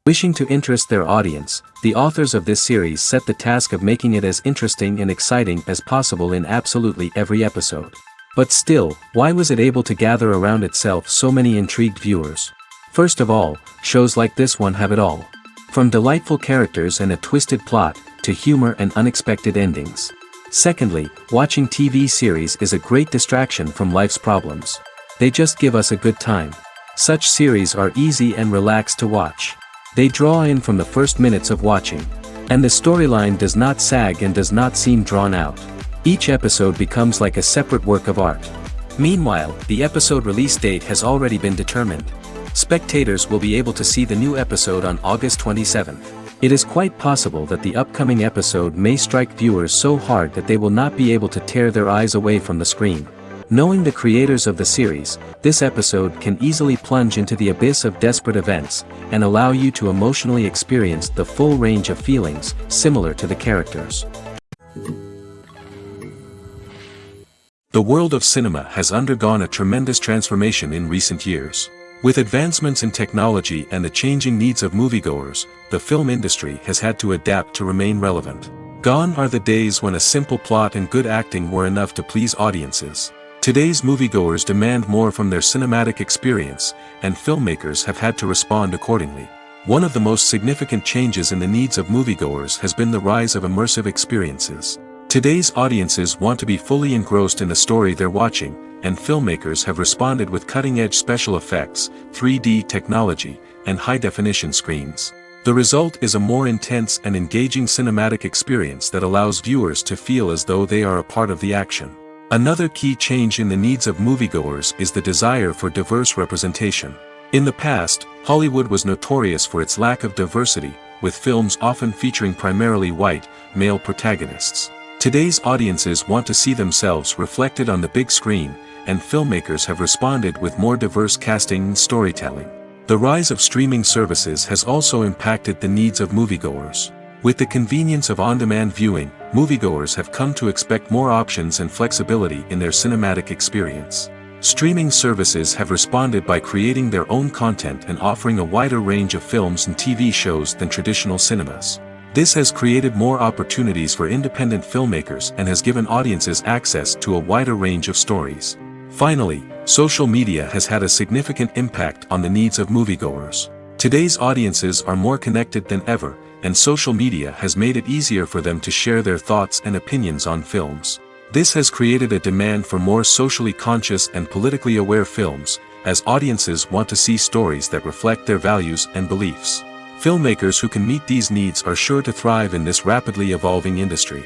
Wishing to interest their audience, the authors of this series set the task of making it as interesting and exciting as possible in absolutely every episode. But still, why was it able to gather around itself so many intrigued viewers? First of all, shows like this one have it all. From delightful characters and a twisted plot, to humor and unexpected endings. Secondly, watching TV series is a great distraction from life's problems. They just give us a good time. Such series are easy and relaxed to watch. They draw in from the first minutes of watching. And the storyline does not sag and does not seem drawn out. Each episode becomes like a separate work of art. Meanwhile, the episode release date has already been determined. Spectators will be able to see the new episode on August 27th. It is quite possible that the upcoming episode may strike viewers so hard that they will not be able to tear their eyes away from the screen. Knowing the creators of the series, this episode can easily plunge into the abyss of desperate events, and allow you to emotionally experience the full range of feelings, similar to the characters. The world of cinema has undergone a tremendous transformation in recent years. With advancements in technology and the changing needs of moviegoers, the film industry has had to adapt to remain relevant. Gone are the days when a simple plot and good acting were enough to please audiences. Today's moviegoers demand more from their cinematic experience, and filmmakers have had to respond accordingly. One of the most significant changes in the needs of moviegoers has been the rise of immersive experiences. Today's audiences want to be fully engrossed in the story they're watching, and filmmakers have responded with cutting-edge special effects, 3D technology, and high-definition screens. The result is a more intense and engaging cinematic experience that allows viewers to feel as though they are a part of the action. Another key change in the needs of moviegoers is the desire for diverse representation. In the past, Hollywood was notorious for its lack of diversity, with films often featuring primarily white, male protagonists. Today's audiences want to see themselves reflected on the big screen, and filmmakers have responded with more diverse casting and storytelling. The rise of streaming services has also impacted the needs of moviegoers. With the convenience of on-demand viewing, moviegoers have come to expect more options and flexibility in their cinematic experience. Streaming services have responded by creating their own content and offering a wider range of films and TV shows than traditional cinemas. This has created more opportunities for independent filmmakers and has given audiences access to a wider range of stories. Finally, social media has had a significant impact on the needs of moviegoers. Today's audiences are more connected than ever, and social media has made it easier for them to share their thoughts and opinions on films. This has created a demand for more socially conscious and politically aware films, as audiences want to see stories that reflect their values and beliefs. Filmmakers who can meet these needs are sure to thrive in this rapidly evolving industry.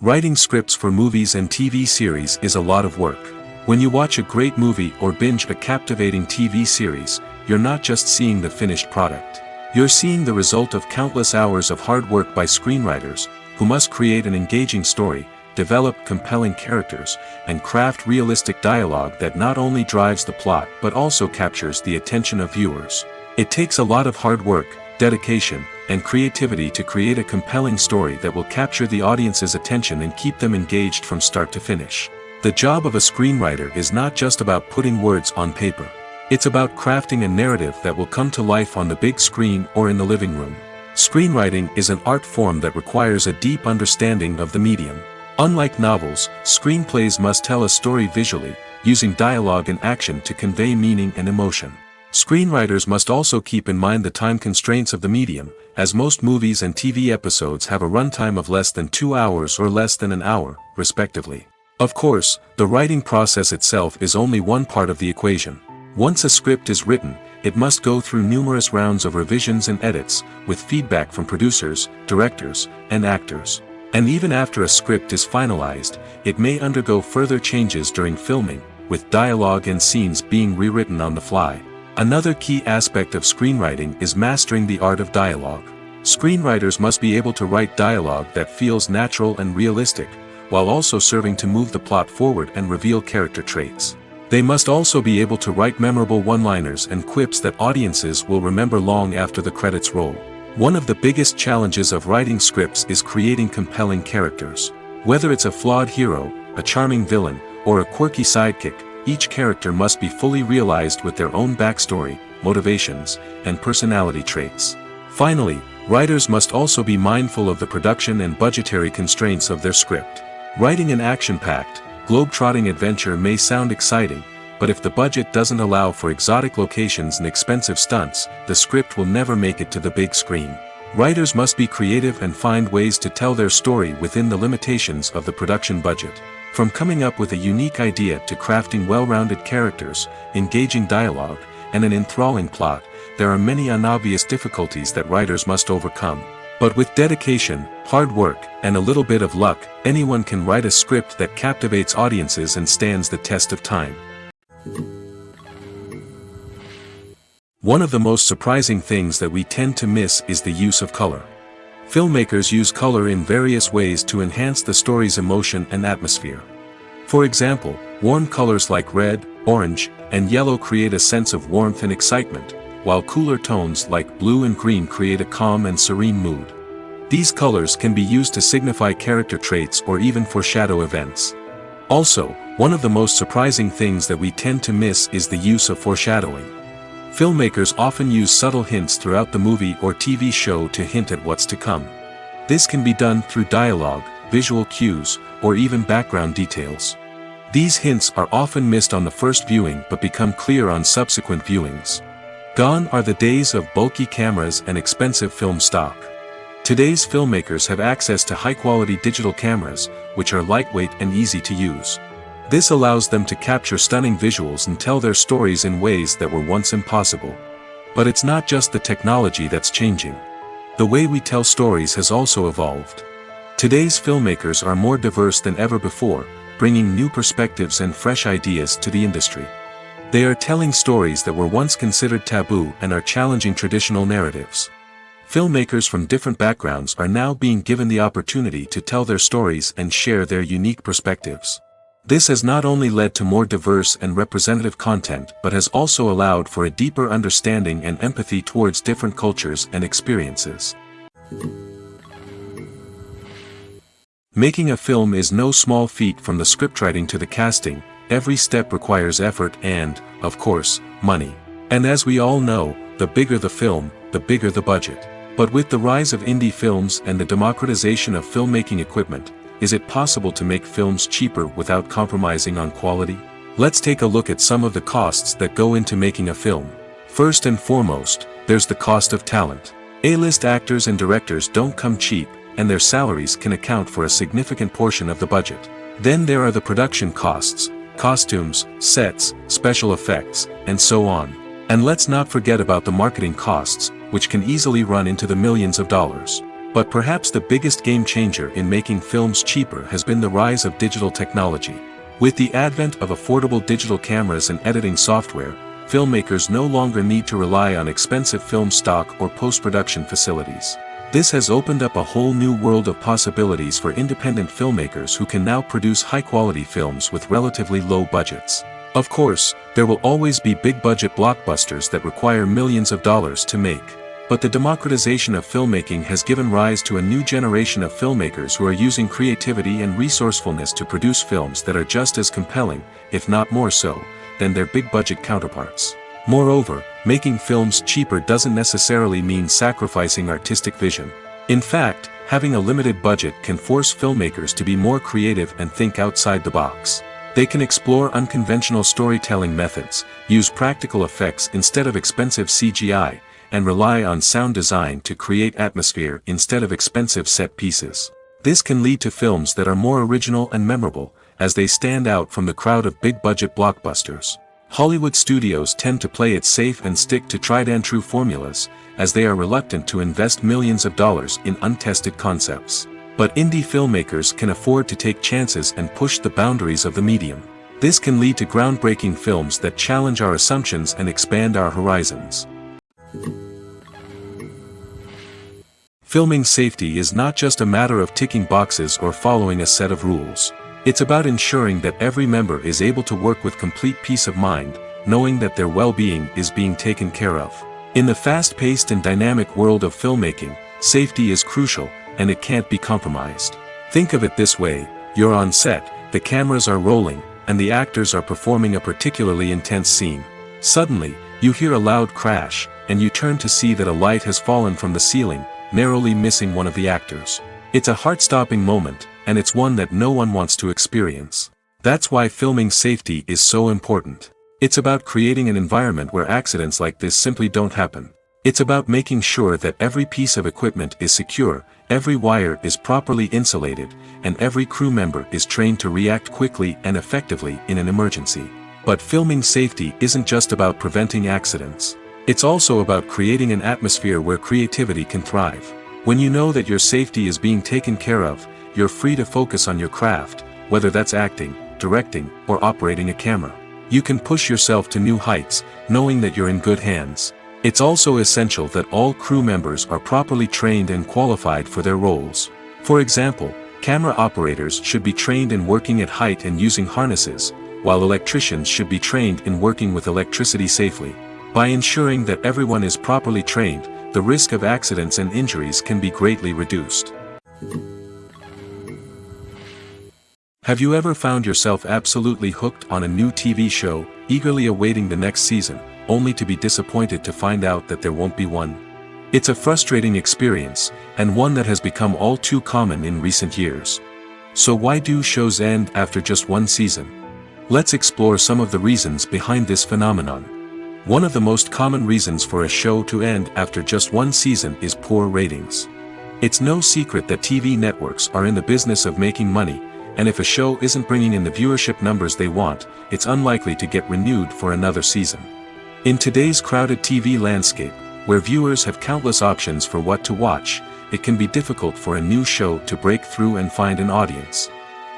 Writing scripts for movies and TV series is a lot of work. When you watch a great movie or binge a captivating TV series, you're not just seeing the finished product. You're seeing the result of countless hours of hard work by screenwriters, who must create an engaging story, develop compelling characters, and craft realistic dialogue that not only drives the plot but also captures the attention of viewers. It takes a lot of hard work, dedication, and creativity to create a compelling story that will capture the audience's attention and keep them engaged from start to finish. The job of a screenwriter is not just about putting words on paper. It's about crafting a narrative that will come to life on the big screen or in the living room. Screenwriting is an art form that requires a deep understanding of the medium. Unlike novels, screenplays must tell a story visually, using dialogue and action to convey meaning and emotion. Screenwriters must also keep in mind the time constraints of the medium, as most movies and TV episodes have a runtime of less than 2 hours or less than an hour, respectively. Of course, the writing process itself is only one part of the equation. Once a script is written, it must go through numerous rounds of revisions and edits, with feedback from producers, directors, and actors. And even after a script is finalized, it may undergo further changes during filming, with dialogue and scenes being rewritten on the fly. Another key aspect of screenwriting is mastering the art of dialogue. Screenwriters must be able to write dialogue that feels natural and realistic, while also serving to move the plot forward and reveal character traits. They must also be able to write memorable one-liners and quips that audiences will remember long after the credits roll. One of the biggest challenges of writing scripts is creating compelling characters. Whether it's a flawed hero, a charming villain, or a quirky sidekick, each character must be fully realized with their own backstory, motivations, and personality traits. Finally, writers must also be mindful of the production and budgetary constraints of their script. Writing an action-packed, globe-trotting adventure may sound exciting, but if the budget doesn't allow for exotic locations and expensive stunts, the script will never make it to the big screen. Writers must be creative and find ways to tell their story within the limitations of the production budget. From coming up with a unique idea to crafting well-rounded characters, engaging dialogue, and an enthralling plot, there are many unobvious difficulties that writers must overcome. But with dedication, hard work, and a little bit of luck, anyone can write a script that captivates audiences and stands the test of time. One of the most surprising things that we tend to miss is the use of color. Filmmakers use color in various ways to enhance the story's emotion and atmosphere. For example, warm colors like red, orange, and yellow create a sense of warmth and excitement, while cooler tones like blue and green create a calm and serene mood. These colors can be used to signify character traits or even foreshadow events. Also, one of the most surprising things that we tend to miss is the use of foreshadowing. Filmmakers often use subtle hints throughout the movie or TV show to hint at what's to come. This can be done through dialogue, visual cues, or even background details. These hints are often missed on the first viewing but become clear on subsequent viewings. Gone are the days of bulky cameras and expensive film stock. Today's filmmakers have access to high-quality digital cameras, which are lightweight and easy to use. This allows them to capture stunning visuals and tell their stories in ways that were once impossible. But it's not just the technology that's changing. The way we tell stories has also evolved. Today's filmmakers are more diverse than ever before, bringing new perspectives and fresh ideas to the industry. They are telling stories that were once considered taboo and are challenging traditional narratives. Filmmakers from different backgrounds are now being given the opportunity to tell their stories and share their unique perspectives. This has not only led to more diverse and representative content but has also allowed for a deeper understanding and empathy towards different cultures and experiences. Making a film is no small feat. From the scriptwriting to the casting, every step requires effort and, of course, money. And as we all know, the bigger the film, the bigger the budget. But with the rise of indie films and the democratization of filmmaking equipment, is it possible to make films cheaper without compromising on quality? Let's take a look at some of the costs that go into making a film. First and foremost, there's the cost of talent. A-list actors and directors don't come cheap, and their salaries can account for a significant portion of the budget. Then there are the production costs, costumes, sets, special effects, and so on. And let's not forget about the marketing costs, which can easily run into the millions of dollars. But perhaps the biggest game changer in making films cheaper has been the rise of digital technology. With the advent of affordable digital cameras and editing software, filmmakers no longer need to rely on expensive film stock or post-production facilities. This has opened up a whole new world of possibilities for independent filmmakers who can now produce high-quality films with relatively low budgets. Of course, there will always be big-budget blockbusters that require millions of dollars to make. But the democratization of filmmaking has given rise to a new generation of filmmakers who are using creativity and resourcefulness to produce films that are just as compelling, if not more so, than their big-budget counterparts. Moreover, making films cheaper doesn't necessarily mean sacrificing artistic vision. In fact, having a limited budget can force filmmakers to be more creative and think outside the box. They can explore unconventional storytelling methods, use practical effects instead of expensive CGI, and rely on sound design to create atmosphere instead of expensive set pieces. This can lead to films that are more original and memorable, as they stand out from the crowd of big-budget blockbusters. Hollywood studios tend to play it safe and stick to tried-and-true formulas, as they are reluctant to invest millions of dollars in untested concepts. But indie filmmakers can afford to take chances and push the boundaries of the medium. This can lead to groundbreaking films that challenge our assumptions and expand our horizons. Filming safety is not just a matter of ticking boxes or following a set of rules. It's about ensuring that every member is able to work with complete peace of mind, knowing that their well-being is being taken care of. In the fast-paced and dynamic world of filmmaking, safety is crucial, and it can't be compromised. Think of it this way: you're on set, the cameras are rolling, and the actors are performing a particularly intense scene. Suddenly, you hear a loud crash, and you turn to see that a light has fallen from the ceiling, narrowly missing one of the actors. It's a heart-stopping moment, and it's one that no one wants to experience. That's why filming safety is so important. It's about creating an environment where accidents like this simply don't happen. It's about making sure that every piece of equipment is secure, every wire is properly insulated, and every crew member is trained to react quickly and effectively in an emergency. But filming safety isn't just about preventing accidents. It's also about creating an atmosphere where creativity can thrive. When you know that your safety is being taken care of, you're free to focus on your craft, whether that's acting, directing, or operating a camera. You can push yourself to new heights, knowing that you're in good hands. It's also essential that all crew members are properly trained and qualified for their roles. For example, camera operators should be trained in working at height and using harnesses, while electricians should be trained in working with electricity safely. By ensuring that everyone is properly trained, the risk of accidents and injuries can be greatly reduced. Have you ever found yourself absolutely hooked on a new TV show, eagerly awaiting the next season, only to be disappointed to find out that there won't be one? It's a frustrating experience, and one that has become all too common in recent years. So why do shows end after just one season? Let's explore some of the reasons behind this phenomenon. One of the most common reasons for a show to end after just one season is poor ratings. It's no secret that TV networks are in the business of making money, and if a show isn't bringing in the viewership numbers they want, it's unlikely to get renewed for another season. In today's crowded TV landscape, where viewers have countless options for what to watch, it can be difficult for a new show to break through and find an audience.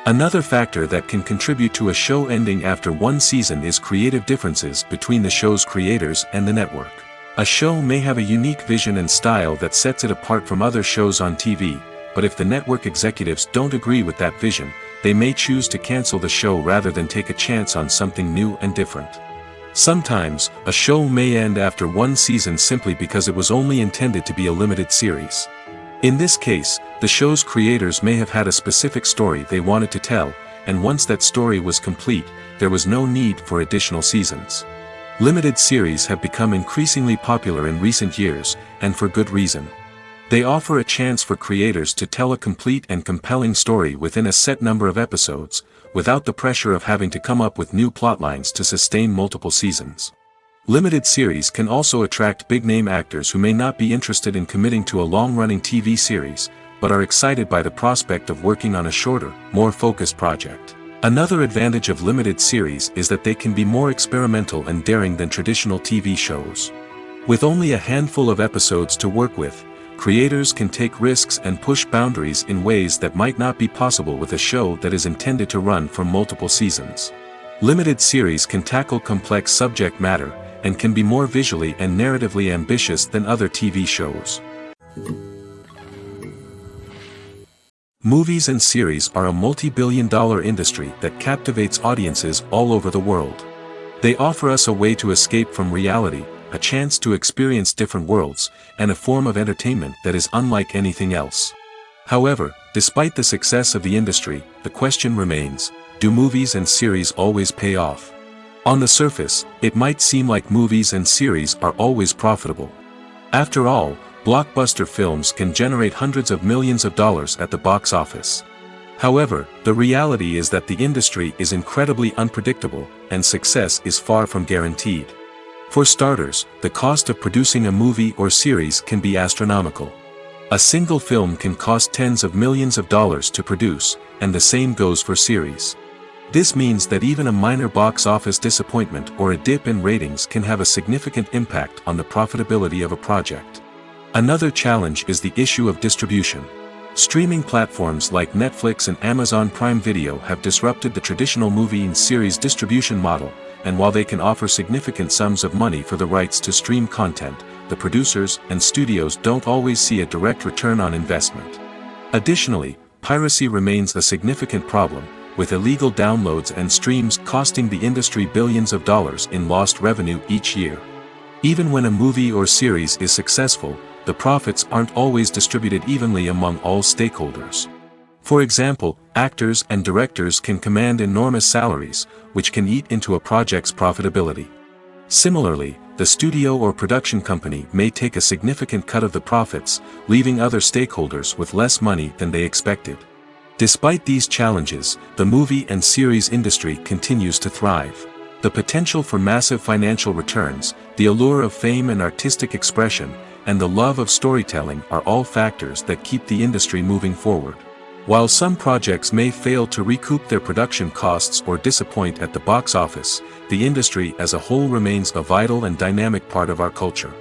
Another factor that can contribute to a show ending after one season is creative differences between the show's creators and the network. A show may have a unique vision and style that sets it apart from other shows on TV, but if the network executives don't agree with that vision, they may choose to cancel the show rather than take a chance on something new and different. Sometimes, a show may end after one season simply because it was only intended to be a limited series. In this case, the show's creators may have had a specific story they wanted to tell, and once that story was complete, there was no need for additional seasons. Limited series have become increasingly popular in recent years, and for good reason. They offer a chance for creators to tell a complete and compelling story within a set number of episodes, without the pressure of having to come up with new plotlines to sustain multiple seasons. Limited series can also attract big-name actors who may not be interested in committing to a long-running TV series, but are excited by the prospect of working on a shorter, more focused project. Another advantage of limited series is that they can be more experimental and daring than traditional TV shows. With only a handful of episodes to work with, creators can take risks and push boundaries in ways that might not be possible with a show that is intended to run for multiple seasons. Limited series can tackle complex subject matter, and can be more visually and narratively ambitious than other TV shows. Movies and series are a multi-billion-dollar industry that captivates audiences all over the world. They offer us a way to escape from reality, a chance to experience different worlds, and a form of entertainment that is unlike anything else. However, despite the success of the industry, the question remains, do movies and series always pay off? On the surface, it might seem like movies and series are always profitable. After all, blockbuster films can generate hundreds of millions of dollars at the box office. However, the reality is that the industry is incredibly unpredictable, and success is far from guaranteed. For starters, the cost of producing a movie or series can be astronomical. A single film can cost tens of millions of dollars to produce, and the same goes for series. This means that even a minor box office disappointment or a dip in ratings can have a significant impact on the profitability of a project. Another challenge is the issue of distribution. Streaming platforms like Netflix and Amazon Prime Video have disrupted the traditional movie and series distribution model, and while they can offer significant sums of money for the rights to stream content, the producers and studios don't always see a direct return on investment. Additionally, piracy remains a significant problem, with illegal downloads and streams costing the industry billions of dollars in lost revenue each year. Even when a movie or series is successful, the profits aren't always distributed evenly among all stakeholders. For example, actors and directors can command enormous salaries, which can eat into a project's profitability. Similarly, the studio or production company may take a significant cut of the profits, leaving other stakeholders with less money than they expected. Despite these challenges, the movie and series industry continues to thrive. The potential for massive financial returns, the allure of fame and artistic expression, and the love of storytelling are all factors that keep the industry moving forward. While some projects may fail to recoup their production costs or disappoint at the box office, the industry as a whole remains a vital and dynamic part of our culture.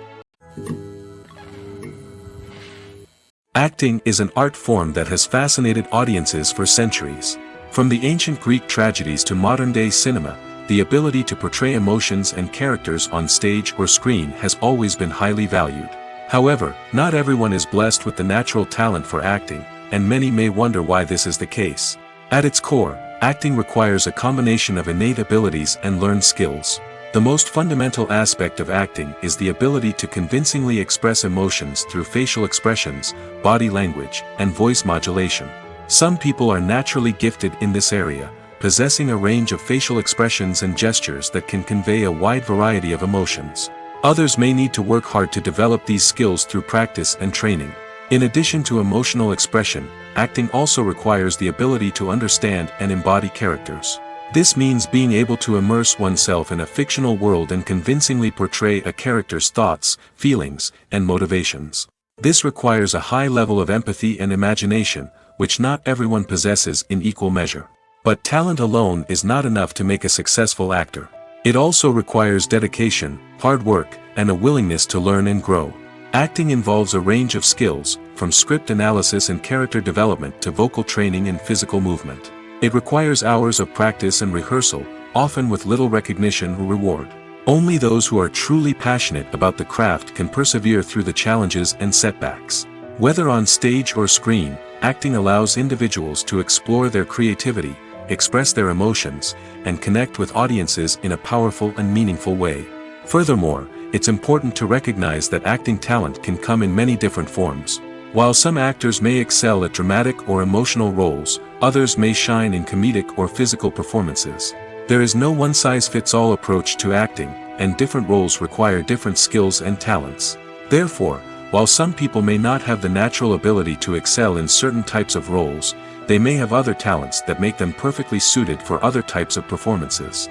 Acting is an art form that has fascinated audiences for centuries. From the ancient Greek tragedies to modern-day cinema, the ability to portray emotions and characters on stage or screen has always been highly valued. However, not everyone is blessed with the natural talent for acting, and many may wonder why this is the case. At its core, acting requires a combination of innate abilities and learned skills. The most fundamental aspect of acting is the ability to convincingly express emotions through facial expressions, body language, and voice modulation. Some people are naturally gifted in this area, possessing a range of facial expressions and gestures that can convey a wide variety of emotions. Others may need to work hard to develop these skills through practice and training. In addition to emotional expression, acting also requires the ability to understand and embody characters. This means being able to immerse oneself in a fictional world and convincingly portray a character's thoughts, feelings, and motivations. This requires a high level of empathy and imagination, which not everyone possesses in equal measure. But talent alone is not enough to make a successful actor. It also requires dedication, hard work, and a willingness to learn and grow. Acting involves a range of skills, from script analysis and character development to vocal training and physical movement. It requires hours of practice and rehearsal, often with little recognition or reward. Only those who are truly passionate about the craft can persevere through the challenges and setbacks. Whether on stage or screen, acting allows individuals to explore their creativity, express their emotions, and connect with audiences in a powerful and meaningful way. Furthermore, it's important to recognize that acting talent can come in many different forms. While some actors may excel at dramatic or emotional roles, others may shine in comedic or physical performances. There is no one-size-fits-all approach to acting, and different roles require different skills and talents. Therefore, while some people may not have the natural ability to excel in certain types of roles, they may have other talents that make them perfectly suited for other types of performances.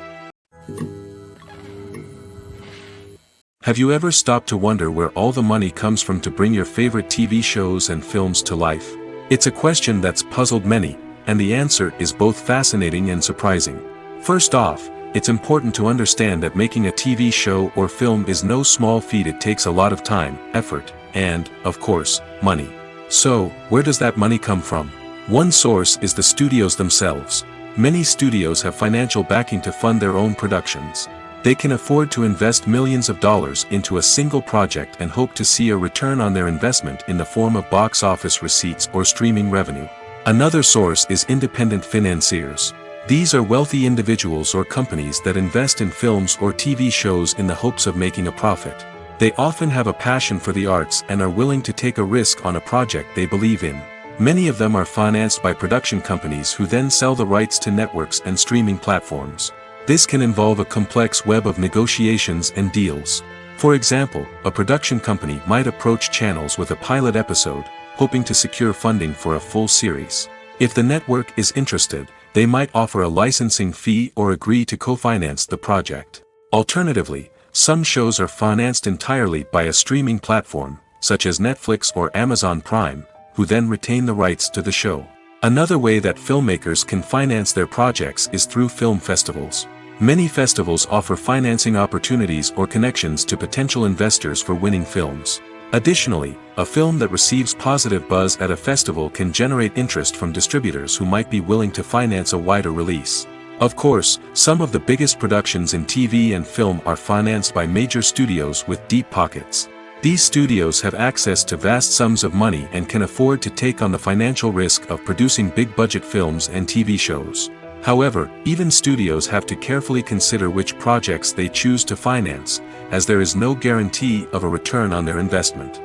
Have you ever stopped to wonder where all the money comes from to bring your favorite TV shows and films to life? It's a question that's puzzled many, and the answer is both fascinating and surprising. First off, it's important to understand that making a TV show or film is no small feat. It takes a lot of time, effort, and, of course, money. So, where does that money come from? One source is the studios themselves. Many studios have financial backing to fund their own productions. They can afford to invest millions of dollars into a single project and hope to see a return on their investment in the form of box office receipts or streaming revenue. Another source is independent financiers. These are wealthy individuals or companies that invest in films or TV shows in the hopes of making a profit. They often have a passion for the arts and are willing to take a risk on a project they believe in. Many of them are financed by production companies who then sell the rights to networks and streaming platforms. This can involve a complex web of negotiations and deals. For example, a production company might approach channels with a pilot episode, hoping to secure funding for a full series. If the network is interested, they might offer a licensing fee or agree to co-finance the project. Alternatively, some shows are financed entirely by a streaming platform, such as Netflix or Amazon Prime, who then retain the rights to the show. Another way that filmmakers can finance their projects is through film festivals. Many festivals offer financing opportunities or connections to potential investors for winning films. Additionally, a film that receives positive buzz at a festival can generate interest from distributors who might be willing to finance a wider release. Of course, some of the biggest productions in TV and film are financed by major studios with deep pockets. These studios have access to vast sums of money and can afford to take on the financial risk of producing big-budget films and TV shows. However, even studios have to carefully consider which projects they choose to finance, as there is no guarantee of a return on their investment.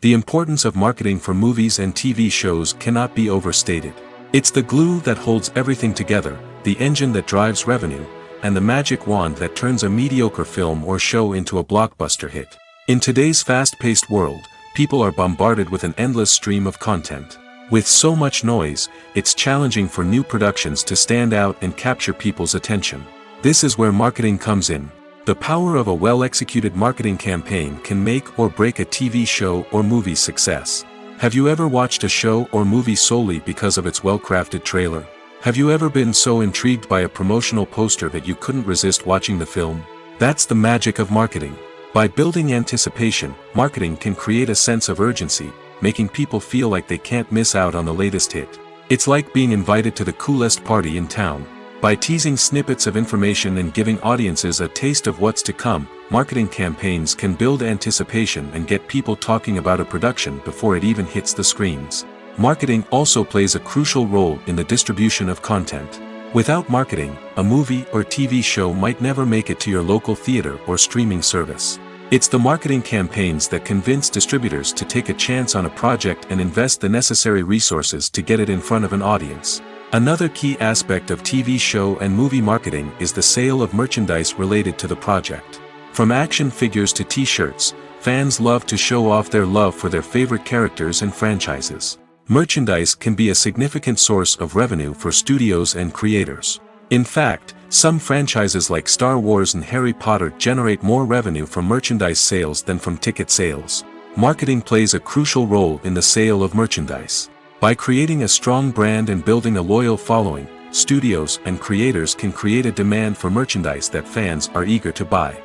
The importance of marketing for movies and TV shows cannot be overstated. It's the glue that holds everything together, the engine that drives revenue, and the magic wand that turns a mediocre film or show into a blockbuster hit. In today's fast-paced world, people are bombarded with an endless stream of content. With so much noise, it's challenging for new productions to stand out and capture people's attention. This is where marketing comes in. The power of a well-executed marketing campaign can make or break a TV show or movie's success. Have you ever watched a show or movie solely because of its well-crafted trailer? Have you ever been so intrigued by a promotional poster that you couldn't resist watching the film? That's the magic of marketing. By building anticipation, marketing can create a sense of urgency, making people feel like they can't miss out on the latest hit. It's like being invited to the coolest party in town. By teasing snippets of information and giving audiences a taste of what's to come, marketing campaigns can build anticipation and get people talking about a production before it even hits the screens. Marketing also plays a crucial role in the distribution of content. Without marketing, a movie or TV show might never make it to your local theater or streaming service. It's the marketing campaigns that convince distributors to take a chance on a project and invest the necessary resources to get it in front of an audience. Another key aspect of TV show and movie marketing is the sale of merchandise related to the project. From action figures to t-shirts, fans love to show off their love for their favorite characters and franchises. Merchandise can be a significant source of revenue for studios and creators. In fact, some franchises like Star Wars and Harry Potter generate more revenue from merchandise sales than from ticket sales. Marketing plays a crucial role in the sale of merchandise. By creating a strong brand and building a loyal following, studios and creators can create a demand for merchandise that fans are eager to buy.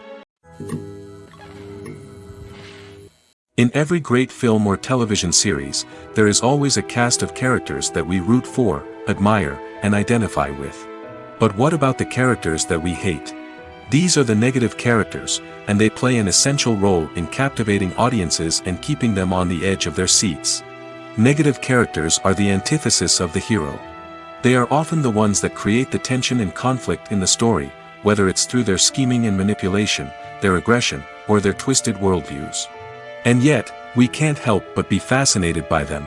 In every great film or television series, there is always a cast of characters that we root for, admire, and identify with. But what about the characters that we hate? These are the negative characters, and they play an essential role in captivating audiences and keeping them on the edge of their seats. Negative characters are the antithesis of the hero. They are often the ones that create the tension and conflict in the story, whether it's through their scheming and manipulation, their aggression, or their twisted worldviews. And yet, we can't help but be fascinated by them.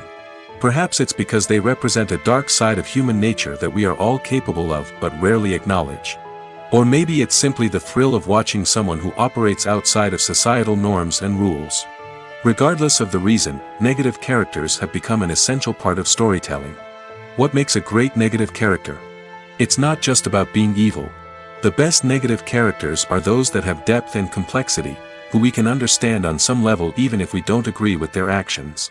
Perhaps it's because they represent a dark side of human nature that we are all capable of but rarely acknowledge. Or maybe it's simply the thrill of watching someone who operates outside of societal norms and rules. Regardless of the reason, negative characters have become an essential part of storytelling. What makes a great negative character? It's not just about being evil. The best negative characters are those that have depth and complexity, who we can understand on some level even if we don't agree with their actions.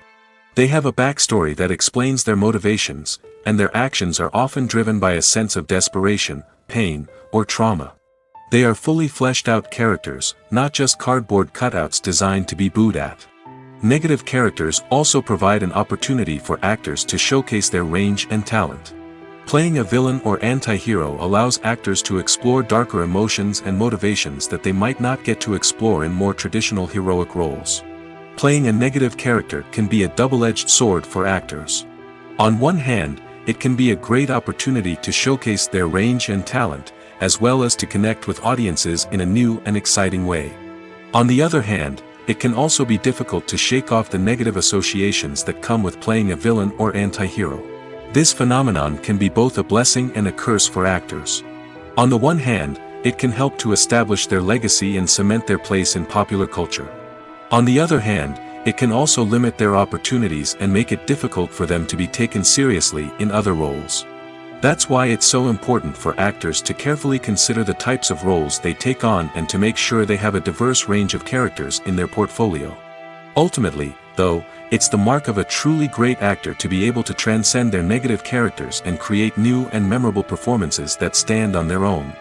They have a backstory that explains their motivations, and their actions are often driven by a sense of desperation, pain, or trauma. They are fully fleshed out characters, not just cardboard cutouts designed to be booed at. Negative characters also provide an opportunity for actors to showcase their range and talent. Playing a villain or anti-hero allows actors to explore darker emotions and motivations that they might not get to explore in more traditional heroic roles. Playing a negative character can be a double-edged sword for actors. On one hand, it can be a great opportunity to showcase their range and talent, as well as to connect with audiences in a new and exciting way. On the other hand, it can also be difficult to shake off the negative associations that come with playing a villain or anti-hero. This phenomenon can be both a blessing and a curse for actors. On the one hand, it can help to establish their legacy and cement their place in popular culture. On the other hand, it can also limit their opportunities and make it difficult for them to be taken seriously in other roles. That's why it's so important for actors to carefully consider the types of roles they take on and to make sure they have a diverse range of characters in their portfolio. Ultimately, though, it's the mark of a truly great actor to be able to transcend their negative characters and create new and memorable performances that stand on their own.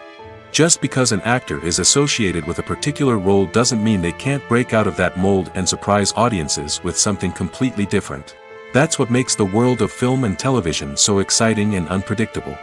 Just because an actor is associated with a particular role doesn't mean they can't break out of that mold and surprise audiences with something completely different. That's what makes the world of film and television so exciting and unpredictable.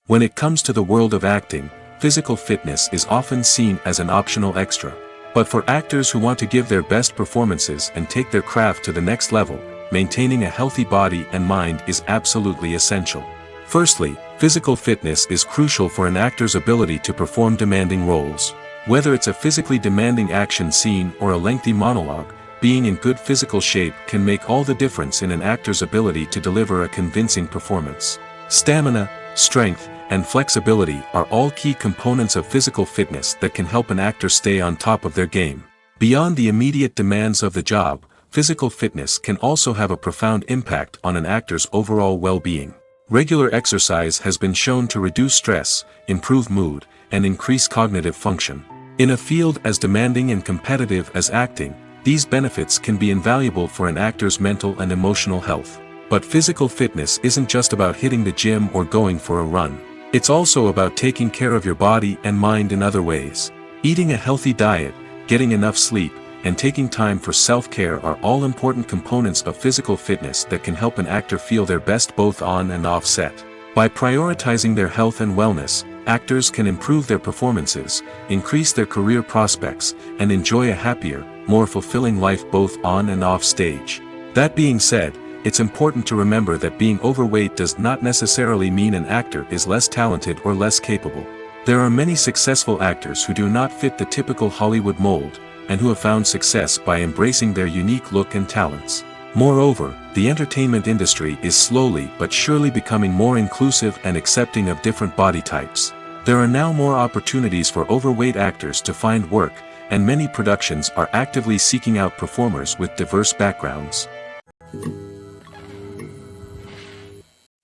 When it comes to the world of acting, physical fitness is often seen as an optional extra. But for actors who want to give their best performances and take their craft to the next level, maintaining a healthy body and mind is absolutely essential. Firstly, physical fitness is crucial for an actor's ability to perform demanding roles. Whether it's a physically demanding action scene or a lengthy monologue, being in good physical shape can make all the difference in an actor's ability to deliver a convincing performance. Stamina, strength, and flexibility are all key components of physical fitness that can help an actor stay on top of their game. Beyond the immediate demands of the job, physical fitness can also have a profound impact on an actor's overall well-being. Regular exercise has been shown to reduce stress, improve mood, and increase cognitive function. In a field as demanding and competitive as acting, these benefits can be invaluable for an actor's mental and emotional health. But physical fitness isn't just about hitting the gym or going for a run. It's also about taking care of your body and mind in other ways. Eating a healthy diet, getting enough sleep, and taking time for self-care are all important components of physical fitness that can help an actor feel their best both on and off set. By prioritizing their health and wellness, actors can improve their performances, increase their career prospects, and enjoy a happier, more fulfilling life both on and off stage. That being said, it's important to remember that being overweight does not necessarily mean an actor is less talented or less capable. There are many successful actors who do not fit the typical Hollywood mold, and who have found success by embracing their unique look and talents. Moreover, the entertainment industry is slowly but surely becoming more inclusive and accepting of different body types. There are now more opportunities for overweight actors to find work, and many productions are actively seeking out performers with diverse backgrounds.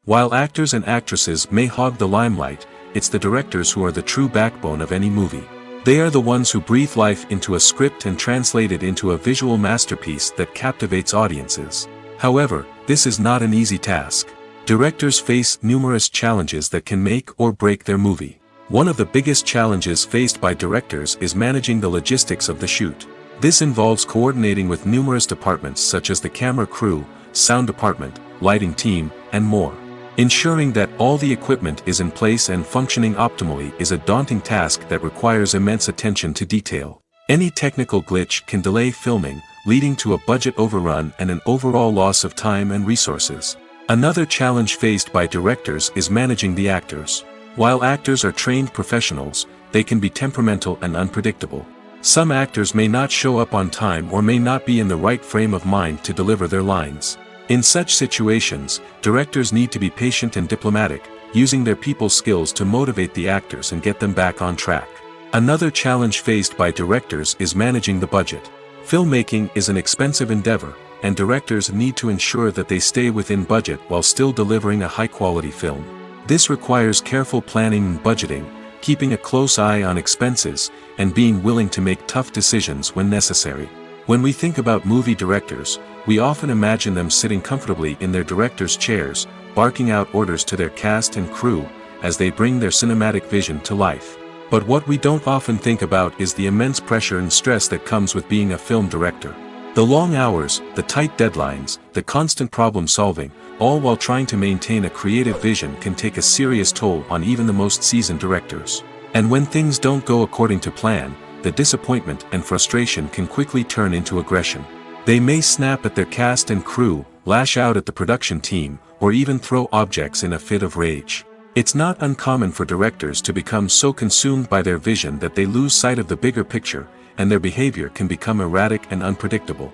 While actors and actresses may hog the limelight, it's the directors who are the true backbone of any movie. They are the ones who breathe life into a script and translate it into a visual masterpiece that captivates audiences. However, this is not an easy task. Directors face numerous challenges that can make or break their movie. One of the biggest challenges faced by directors is managing the logistics of the shoot. This involves coordinating with numerous departments such as the camera crew, sound department, lighting team, and more. Ensuring that all the equipment is in place and functioning optimally is a daunting task that requires immense attention to detail. Any technical glitch can delay filming, leading to a budget overrun and an overall loss of time and resources. Another challenge faced by directors is managing the actors. While actors are trained professionals, they can be temperamental and unpredictable. Some actors may not show up on time or may not be in the right frame of mind to deliver their lines. In such situations, directors need to be patient and diplomatic, using their people skills to motivate the actors and get them back on track. Another challenge faced by directors is managing the budget. Filmmaking is an expensive endeavor, and directors need to ensure that they stay within budget while still delivering a high-quality film. This requires careful planning and budgeting, keeping a close eye on expenses, and being willing to make tough decisions when necessary. When we think about movie directors, we often imagine them sitting comfortably in their director's chairs, barking out orders to their cast and crew, as they bring their cinematic vision to life. But what we don't often think about is the immense pressure and stress that comes with being a film director. The long hours, the tight deadlines, the constant problem solving, all while trying to maintain a creative vision can take a serious toll on even the most seasoned directors. And when things don't go according to plan, the disappointment and frustration can quickly turn into aggression. They may snap at their cast and crew, lash out at the production team, or even throw objects in a fit of rage. It's not uncommon for directors to become so consumed by their vision that they lose sight of the bigger picture, and their behavior can become erratic and unpredictable.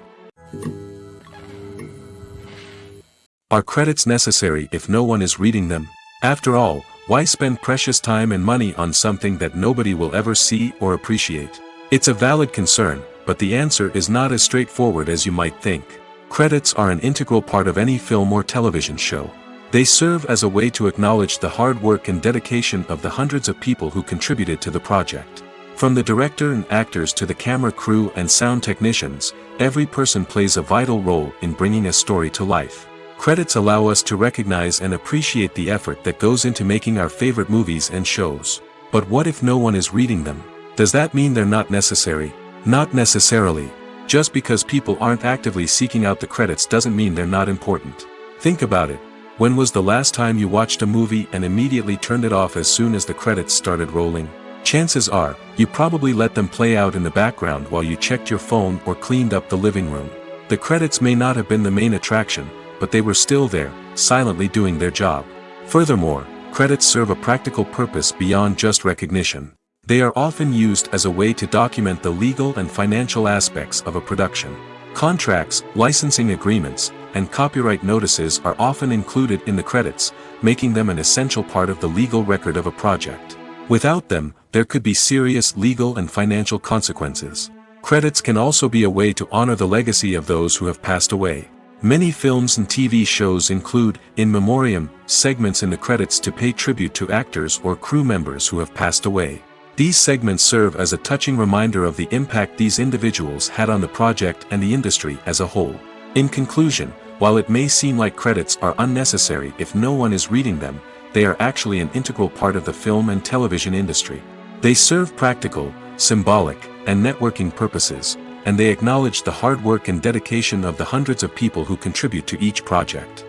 Are credits necessary if no one is reading them? After all, why spend precious time and money on something that nobody will ever see or appreciate? It's a valid concern, but the answer is not as straightforward as you might think. Credits are an integral part of any film or television show. They serve as a way to acknowledge the hard work and dedication of the hundreds of people who contributed to the project. From the director and actors to the camera crew and sound technicians, every person plays a vital role in bringing a story to life. Credits allow us to recognize and appreciate the effort that goes into making our favorite movies and shows. But what if no one is reading them? Does that mean they're not necessary? Not necessarily. Just because people aren't actively seeking out the credits doesn't mean they're not important. Think about it. When was the last time you watched a movie and immediately turned it off as soon as the credits started rolling? Chances are, you probably let them play out in the background while you checked your phone or cleaned up the living room. The credits may not have been the main attraction, but they were still there, silently doing their job. Furthermore, credits serve a practical purpose beyond just recognition. They are often used as a way to document the legal and financial aspects of a production. Contracts, licensing agreements, and copyright notices are often included in the credits, making them an essential part of the legal record of a project. Without them, there could be serious legal and financial consequences. Credits can also be a way to honor the legacy of those who have passed away. Many films and TV shows include, in memoriam, segments in the credits to pay tribute to actors or crew members who have passed away. These segments serve as a touching reminder of the impact these individuals had on the project and the industry as a whole. In conclusion, while it may seem like credits are unnecessary if no one is reading them, they are actually an integral part of the film and television industry. They serve practical, symbolic, and networking purposes, and they acknowledge the hard work and dedication of the hundreds of people who contribute to each project.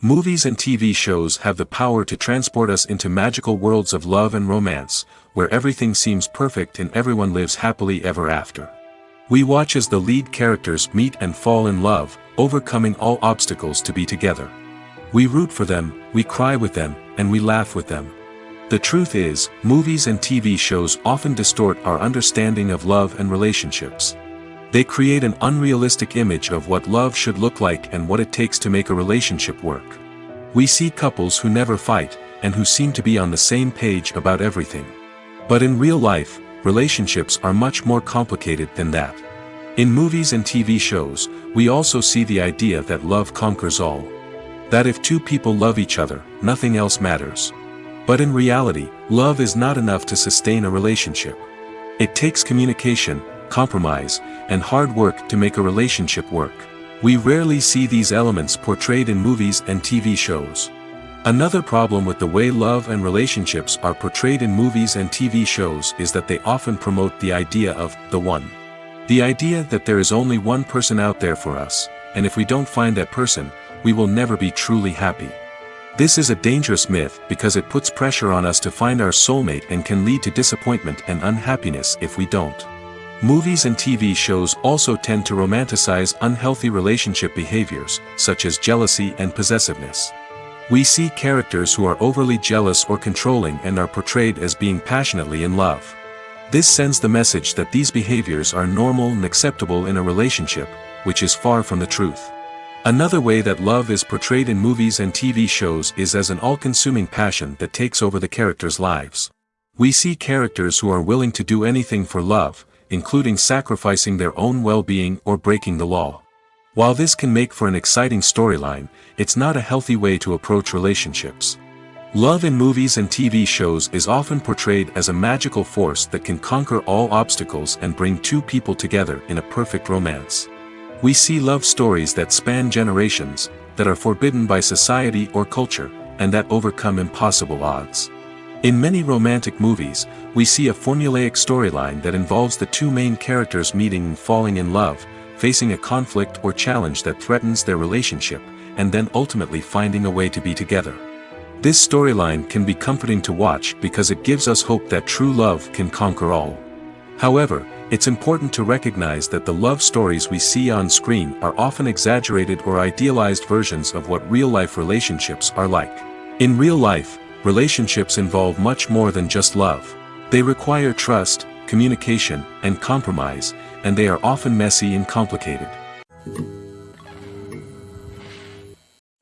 Movies and TV shows have the power to transport us into magical worlds of love and romance, where everything seems perfect and everyone lives happily ever after. We watch as the lead characters meet and fall in love, overcoming all obstacles to be together. We root for them, we cry with them, and we laugh with them. The truth is, movies and TV shows often distort our understanding of love and relationships. They create an unrealistic image of what love should look like and what it takes to make a relationship work. We see couples who never fight, and who seem to be on the same page about everything. But in real life, relationships are much more complicated than that. In movies and TV shows, we also see the idea that love conquers all. That if two people love each other, nothing else matters. But in reality, love is not enough to sustain a relationship. It takes communication, compromise, and hard work to make a relationship work. We rarely see these elements portrayed in movies and TV shows. Another problem with the way love and relationships are portrayed in movies and TV shows is that they often promote the idea of the one. The idea that there is only one person out there for us, and if we don't find that person, we will never be truly happy. This is a dangerous myth because it puts pressure on us to find our soulmate and can lead to disappointment and unhappiness if we don't. Movies and TV shows also tend to romanticize unhealthy relationship behaviors, such as jealousy and possessiveness. We see characters who are overly jealous or controlling and are portrayed as being passionately in love. This sends the message that these behaviors are normal and acceptable in a relationship, which is far from the truth. Another way that love is portrayed in movies and TV shows is as an all-consuming passion that takes over the characters' lives. We see characters who are willing to do anything for love, including sacrificing their own well-being or breaking the law. While this can make for an exciting storyline, it's not a healthy way to approach relationships. Love in movies and TV shows is often portrayed as a magical force that can conquer all obstacles and bring two people together in a perfect romance. We see love stories that span generations, that are forbidden by society or culture, and that overcome impossible odds. In many romantic movies, we see a formulaic storyline that involves the two main characters meeting and falling in love, facing a conflict or challenge that threatens their relationship, and then ultimately finding a way to be together. This storyline can be comforting to watch because it gives us hope that true love can conquer all. However, it's important to recognize that the love stories we see on screen are often exaggerated or idealized versions of what real-life relationships are like. In real life, relationships involve much more than just love. They require trust, communication, and compromise, and they are often messy and complicated.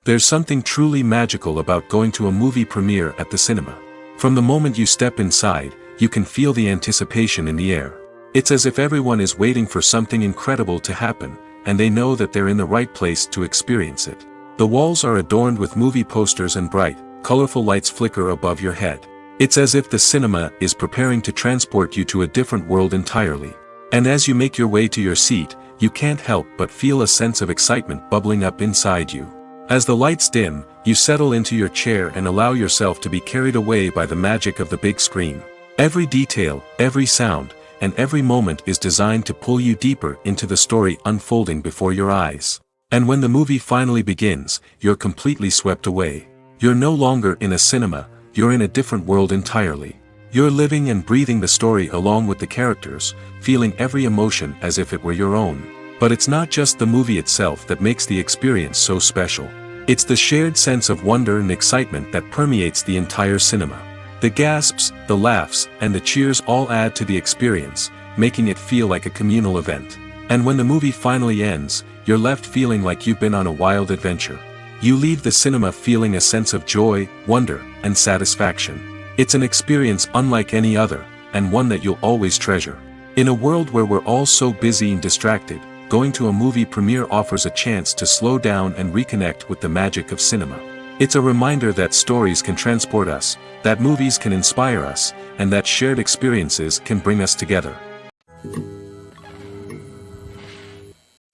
There's something truly magical about going to a movie premiere at the cinema. From the moment you step inside, you can feel the anticipation in the air. It's as if everyone is waiting for something incredible to happen, and they know that they're in the right place to experience it. The walls are adorned with movie posters and bright, colorful lights flicker above your head. It's as if the cinema is preparing to transport you to a different world entirely. And as you make your way to your seat, you can't help but feel a sense of excitement bubbling up inside you. As the lights dim, you settle into your chair and allow yourself to be carried away by the magic of the big screen. Every detail, every sound, and every moment is designed to pull you deeper into the story unfolding before your eyes. And when the movie finally begins, you're completely swept away. You're no longer in a cinema, you're in a different world entirely. You're living and breathing the story along with the characters, feeling every emotion as if it were your own. But it's not just the movie itself that makes the experience so special. It's the shared sense of wonder and excitement that permeates the entire cinema. The gasps, the laughs, and the cheers all add to the experience, making it feel like a communal event. And when the movie finally ends, you're left feeling like you've been on a wild adventure. You leave the cinema feeling a sense of joy, wonder, and satisfaction. It's an experience unlike any other, and one that you'll always treasure. In a world where we're all so busy and distracted, going to a movie premiere offers a chance to slow down and reconnect with the magic of cinema. It's a reminder that stories can transport us, that movies can inspire us, and that shared experiences can bring us together.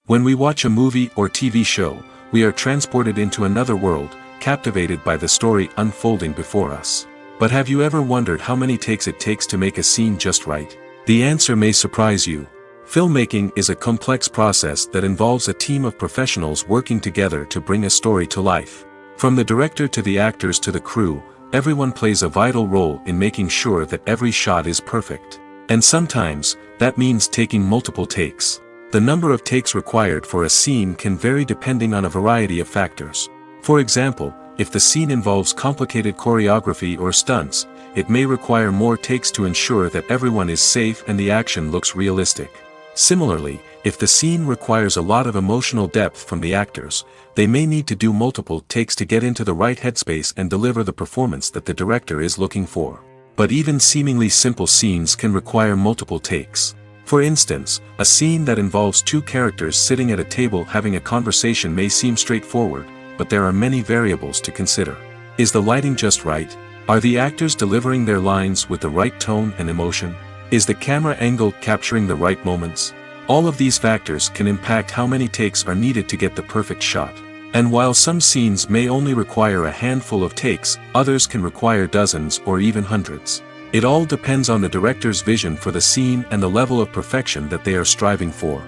When we watch a movie or TV show, we are transported into another world, captivated by the story unfolding before us. But have you ever wondered how many takes it takes to make a scene just right? The answer may surprise you. Filmmaking is a complex process that involves a team of professionals working together to bring a story to life. From the director to the actors to the crew, everyone plays a vital role in making sure that every shot is perfect. And sometimes, that means taking multiple takes. The number of takes required for a scene can vary depending on a variety of factors. For example, if the scene involves complicated choreography or stunts, it may require more takes to ensure that everyone is safe and the action looks realistic. Similarly, if the scene requires a lot of emotional depth from the actors, they may need to do multiple takes to get into the right headspace and deliver the performance that the director is looking for. But even seemingly simple scenes can require multiple takes. For instance, a scene that involves two characters sitting at a table having a conversation may seem straightforward, but there are many variables to consider. Is the lighting just right? Are the actors delivering their lines with the right tone and emotion? Is the camera angle capturing the right moments? All of these factors can impact how many takes are needed to get the perfect shot. And while some scenes may only require a handful of takes, others can require dozens or even hundreds. It all depends on the director's vision for the scene and the level of perfection that they are striving for.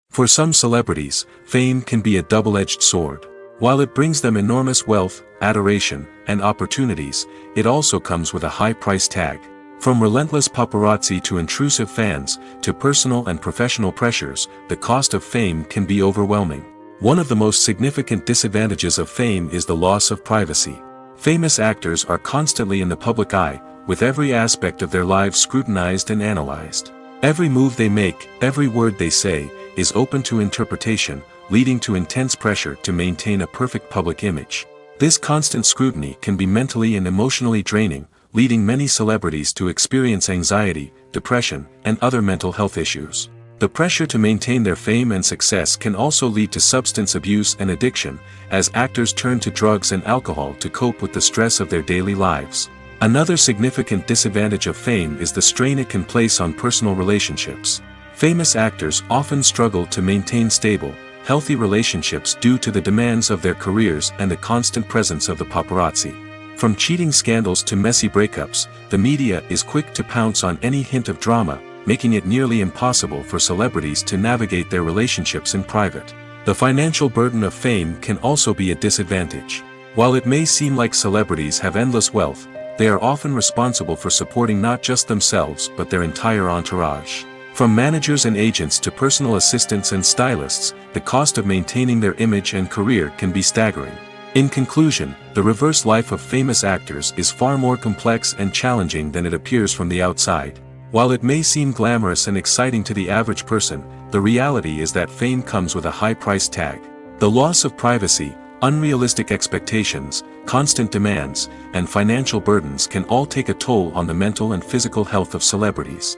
For some celebrities, fame can be a double-edged sword. While it brings them enormous wealth, adoration, and opportunities, it also comes with a high price tag. From relentless paparazzi to intrusive fans, to personal and professional pressures, the cost of fame can be overwhelming. One of the most significant disadvantages of fame is the loss of privacy. Famous actors are constantly in the public eye, with every aspect of their lives scrutinized and analyzed. Every move they make, every word they say, is open to interpretation, leading to intense pressure to maintain a perfect public image. This constant scrutiny can be mentally and emotionally draining, leading many celebrities to experience anxiety, depression, and other mental health issues. The pressure to maintain their fame and success can also lead to substance abuse and addiction, as actors turn to drugs and alcohol to cope with the stress of their daily lives. Another significant disadvantage of fame is the strain it can place on personal relationships. Famous actors often struggle to maintain stable, healthy relationships due to the demands of their careers and the constant presence of the paparazzi. From cheating scandals to messy breakups, the media is quick to pounce on any hint of drama, making it nearly impossible for celebrities to navigate their relationships in private. The financial burden of fame can also be a disadvantage. While it may seem like celebrities have endless wealth, they are often responsible for supporting not just themselves but their entire entourage. From managers and agents to personal assistants and stylists, the cost of maintaining their image and career can be staggering. In conclusion, the reverse life of famous actors is far more complex and challenging than it appears from the outside. While it may seem glamorous and exciting to the average person, the reality is that fame comes with a high price tag. The loss of privacy, Unrealistic expectations, constant demands, and financial burdens can all take a toll on the mental and physical health of celebrities.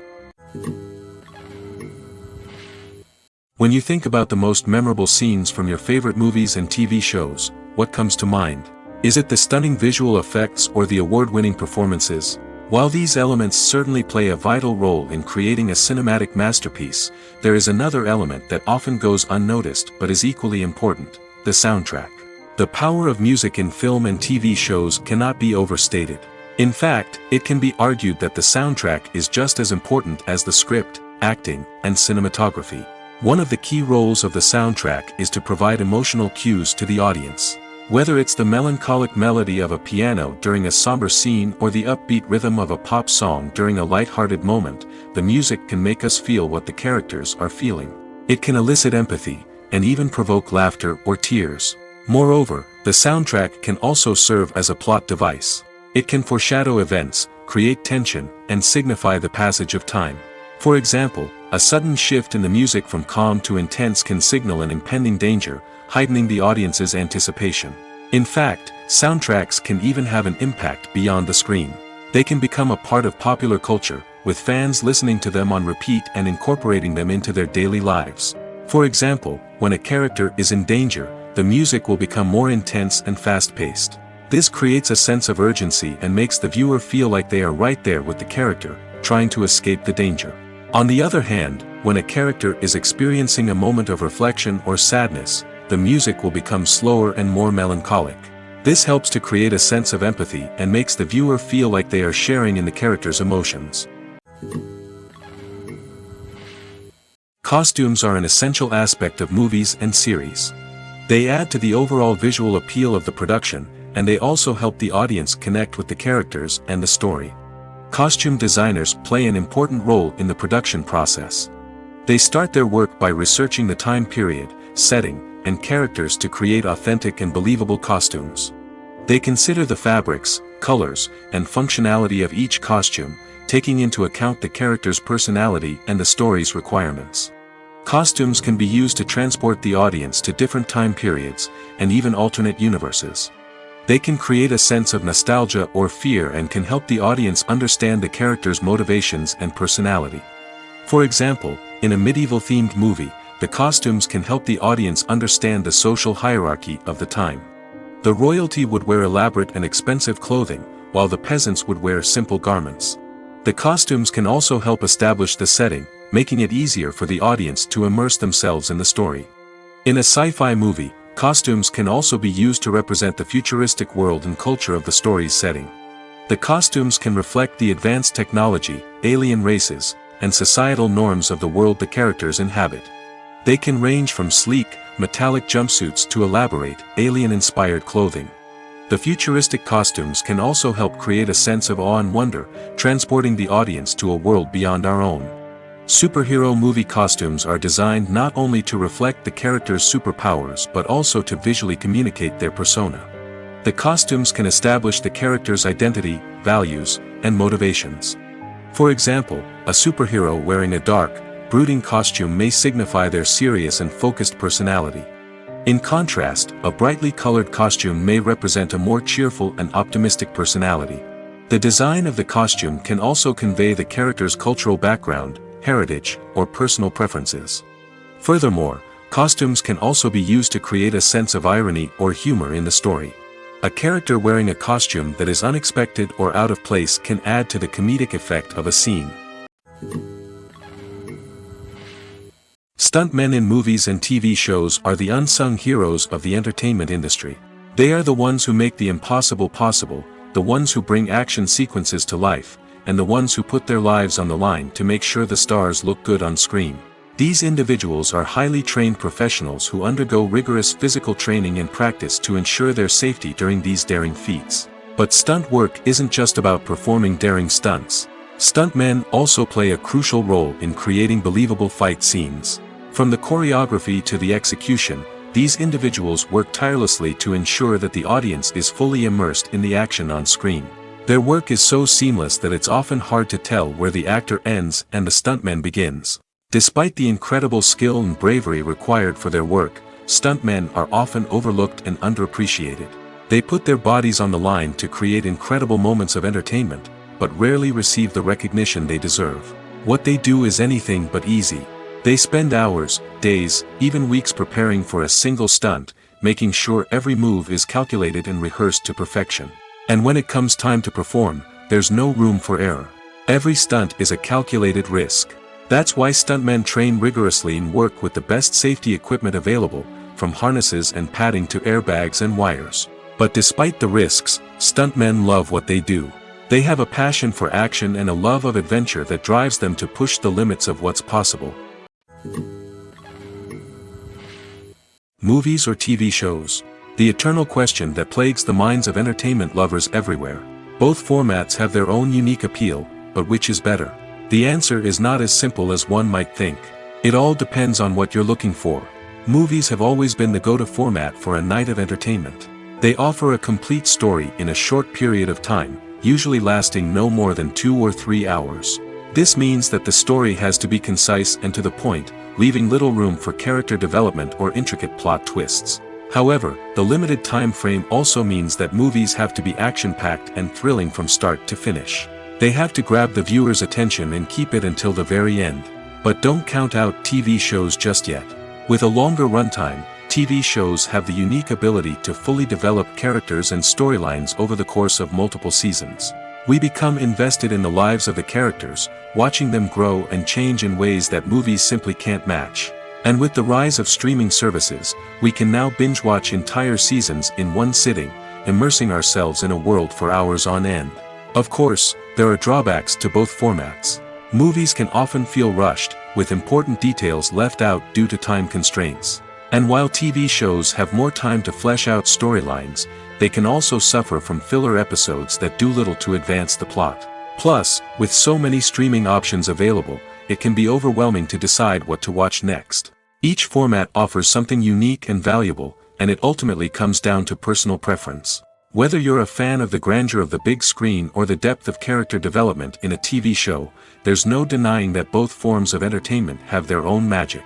When you think about the most memorable scenes from your favorite movies and TV shows, what comes to mind? Is it the stunning visual effects or the award-winning performances? While these elements certainly play a vital role in creating a cinematic masterpiece, there is another element that often goes unnoticed but is equally important: the soundtrack. The power of music in film and TV shows cannot be overstated. In fact, it can be argued that the soundtrack is just as important as the script, acting, and cinematography. One of the key roles of the soundtrack is to provide emotional cues to the audience. Whether it's the melancholic melody of a piano during a somber scene or the upbeat rhythm of a pop song during a light-hearted moment, the music can make us feel what the characters are feeling. It can elicit empathy, and even provoke laughter or tears. Moreover, the soundtrack can also serve as a plot device. It can foreshadow events, create tension, and signify the passage of time. For example, a sudden shift in the music from calm to intense can signal an impending danger, heightening the audience's anticipation. In fact, soundtracks can even have an impact beyond the screen. They can become a part of popular culture, with fans listening to them on repeat and incorporating them into their daily lives. For example, when a character is in danger, the music will become more intense and fast-paced. This creates a sense of urgency and makes the viewer feel like they are right there with the character, trying to escape the danger. On the other hand, when a character is experiencing a moment of reflection or sadness, the music will become slower and more melancholic. This helps to create a sense of empathy and makes the viewer feel like they are sharing in the character's emotions. Costumes are an essential aspect of movies and series. They add to the overall visual appeal of the production, and they also help the audience connect with the characters and the story. Costume designers play an important role in the production process. They start their work by researching the time period, setting, and characters to create authentic and believable costumes. They consider the fabrics, colors, and functionality of each costume, taking into account the character's personality and the story's requirements. Costumes can be used to transport the audience to different time periods, and even alternate universes. They can create a sense of nostalgia or fear and can help the audience understand the character's motivations and personality. For example, in a medieval-themed movie, the costumes can help the audience understand the social hierarchy of the time. The royalty would wear elaborate and expensive clothing, while the peasants would wear simple garments. The costumes can also help establish the setting, making it easier for the audience to immerse themselves in the story. In a sci-fi movie, costumes can also be used to represent the futuristic world and culture of the story's setting. The costumes can reflect the advanced technology, alien races, and societal norms of the world the characters inhabit. They can range from sleek, metallic jumpsuits to elaborate, alien-inspired clothing. The futuristic costumes can also help create a sense of awe and wonder, transporting the audience to a world beyond our own. Superhero movie costumes are designed not only to reflect the character's superpowers but also to visually communicate their persona. The costumes can establish the character's identity, values, and motivations. For example, a superhero wearing a dark, brooding costume may signify their serious and focused personality. In contrast, a brightly colored costume may represent a more cheerful and optimistic personality. The design of the costume can also convey the character's cultural background, heritage, or personal preferences. Furthermore, costumes can also be used to create a sense of irony or humor in the story. A character wearing a costume that is unexpected or out of place can add to the comedic effect of a scene. Stuntmen in movies and TV shows are the unsung heroes of the entertainment industry. They are the ones who make the impossible possible, the ones who bring action sequences to life, and the ones who put their lives on the line to make sure the stars look good on screen. These individuals are highly trained professionals who undergo rigorous physical training and practice to ensure their safety during these daring feats. But stunt work isn't just about performing daring stunts. Stuntmen also play a crucial role in creating believable fight scenes. From the choreography to the execution, these individuals work tirelessly to ensure that the audience is fully immersed in the action on screen. Their work is so seamless that it's often hard to tell where the actor ends and the stuntman begins. Despite the incredible skill and bravery required for their work, stuntmen are often overlooked and underappreciated. They put their bodies on the line to create incredible moments of entertainment, but rarely receive the recognition they deserve. What they do is anything but easy. They spend hours, days, even weeks preparing for a single stunt, making sure every move is calculated and rehearsed to perfection. And when it comes time to perform, there's no room for error. Every stunt is a calculated risk. That's why stuntmen train rigorously and work with the best safety equipment available, from harnesses and padding to airbags and wires. But despite the risks, stuntmen love what they do. They have a passion for action and a love of adventure that drives them to push the limits of what's possible. Movies or TV shows? The eternal question that plagues the minds of entertainment lovers everywhere. Both formats have their own unique appeal, but which is better? The answer is not as simple as one might think. It all depends on what you're looking for. Movies have always been the go-to format for a night of entertainment. They offer a complete story in a short period of time, usually lasting no more than 2 or 3 hours. This means that the story has to be concise and to the point, leaving little room for character development or intricate plot twists. However, the limited time frame also means that movies have to be action-packed and thrilling from start to finish. They have to grab the viewer's attention and keep it until the very end. But don't count out TV shows just yet. With a longer runtime, TV shows have the unique ability to fully develop characters and storylines over the course of multiple seasons. We become invested in the lives of the characters, watching them grow and change in ways that movies simply can't match. And with the rise of streaming services, we can now binge-watch entire seasons in one sitting, immersing ourselves in a world for hours on end. Of course, there are drawbacks to both formats. Movies can often feel rushed, with important details left out due to time constraints. And while TV shows have more time to flesh out storylines, they can also suffer from filler episodes that do little to advance the plot. Plus, with so many streaming options available, it can be overwhelming to decide what to watch next. Each format offers something unique and valuable, and it ultimately comes down to personal preference. Whether you're a fan of the grandeur of the big screen or the depth of character development in a TV show, there's no denying that both forms of entertainment have their own magic.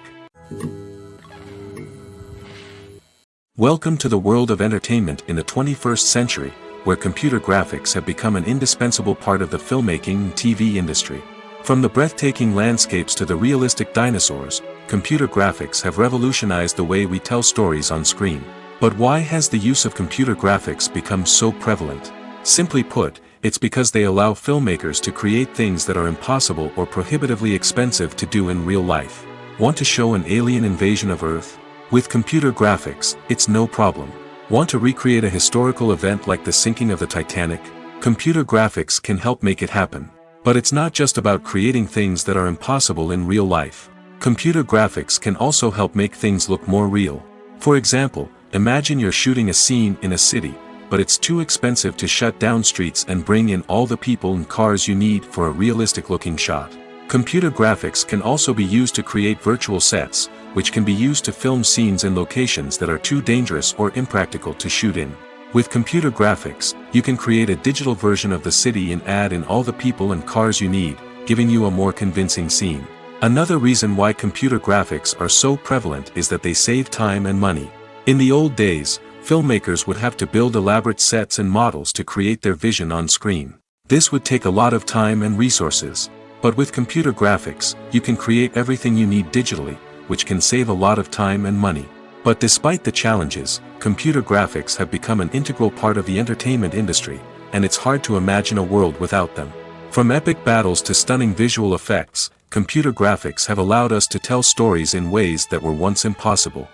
Welcome to the world of entertainment in the 21st century, where computer graphics have become an indispensable part of the filmmaking and TV industry. From the breathtaking landscapes to the realistic dinosaurs, computer graphics have revolutionized the way we tell stories on screen. But why has the use of computer graphics become so prevalent? Simply put, it's because they allow filmmakers to create things that are impossible or prohibitively expensive to do in real life. Want to show an alien invasion of Earth? With computer graphics, it's no problem. Want to recreate a historical event like the sinking of the Titanic? Computer graphics can help make it happen. But it's not just about creating things that are impossible in real life. Computer graphics can also help make things look more real. For example, imagine you're shooting a scene in a city, but it's too expensive to shut down streets and bring in all the people and cars you need for a realistic-looking shot. Computer graphics can also be used to create virtual sets, which can be used to film scenes in locations that are too dangerous or impractical to shoot in. With computer graphics, you can create a digital version of the city and add in all the people and cars you need, giving you a more convincing scene. Another reason why computer graphics are so prevalent is that they save time and money. In the old days, filmmakers would have to build elaborate sets and models to create their vision on screen. This would take a lot of time and resources. But with computer graphics, you can create everything you need digitally, which can save a lot of time and money. But despite the challenges, computer graphics have become an integral part of the entertainment industry, and it's hard to imagine a world without them. From epic battles to stunning visual effects, computer graphics have allowed us to tell stories in ways that were once impossible.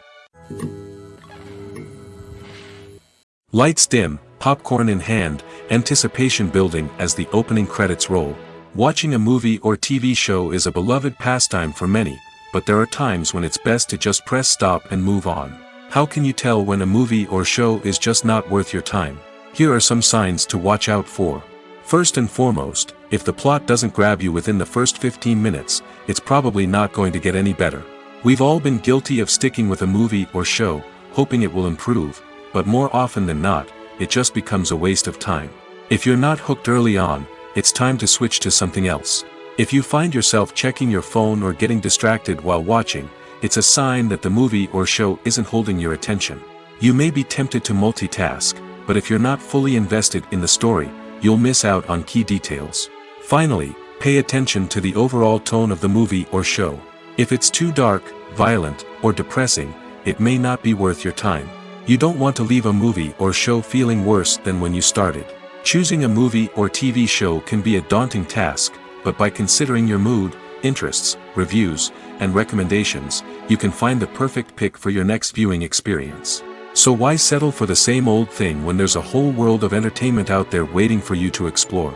Lights dim, popcorn in hand, anticipation building as the opening credits roll. Watching a movie or TV show is a beloved pastime for many, but there are times when it's best to just press stop and move on. How can you tell when a movie or show is just not worth your time? Here are some signs to watch out for. First and foremost, if the plot doesn't grab you within the first 15 minutes, it's probably not going to get any better. We've all been guilty of sticking with a movie or show, hoping it will improve, but more often than not, it just becomes a waste of time. If you're not hooked early on, it's time to switch to something else. If you find yourself checking your phone or getting distracted while watching, it's a sign that the movie or show isn't holding your attention. You may be tempted to multitask, but if you're not fully invested in the story, you'll miss out on key details. Finally, pay attention to the overall tone of the movie or show. If it's too dark, violent, or depressing, it may not be worth your time. You don't want to leave a movie or show feeling worse than when you started. Choosing a movie or TV show can be a daunting task, but by considering your mood, interests, reviews, and recommendations, you can find the perfect pick for your next viewing experience. So why settle for the same old thing when there's a whole world of entertainment out there waiting for you to explore?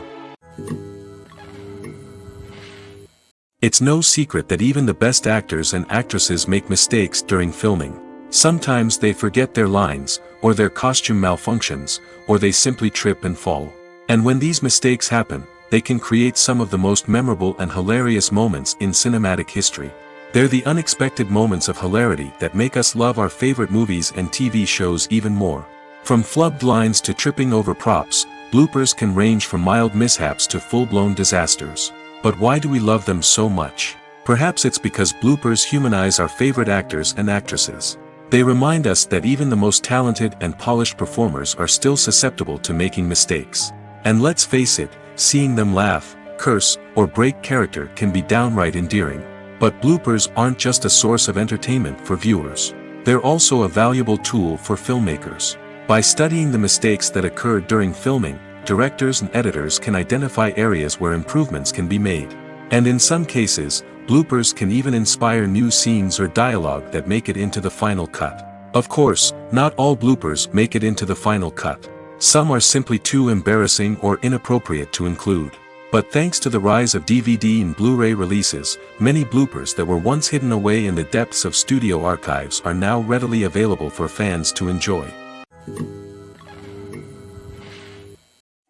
It's no secret that even the best actors and actresses make mistakes during filming. Sometimes they forget their lines, or their costume malfunctions, or they simply trip and fall. And when these mistakes happen, they can create some of the most memorable and hilarious moments in cinematic history. They're the unexpected moments of hilarity that make us love our favorite movies and TV shows even more. From flubbed lines to tripping over props, bloopers can range from mild mishaps to full-blown disasters. But why do we love them so much? Perhaps it's because bloopers humanize our favorite actors and actresses. They remind us that even the most talented and polished performers are still susceptible to making mistakes. And let's face it, seeing them laugh, curse, or break character can be downright endearing. But bloopers aren't just a source of entertainment for viewers. They're also a valuable tool for filmmakers. By studying the mistakes that occurred during filming, directors and editors can identify areas where improvements can be made. And in some cases, bloopers can even inspire new scenes or dialogue that make it into the final cut. Of course, not all bloopers make it into the final cut. Some are simply too embarrassing or inappropriate to include. But thanks to the rise of DVD and Blu-ray releases, many bloopers that were once hidden away in the depths of studio archives are now readily available for fans to enjoy.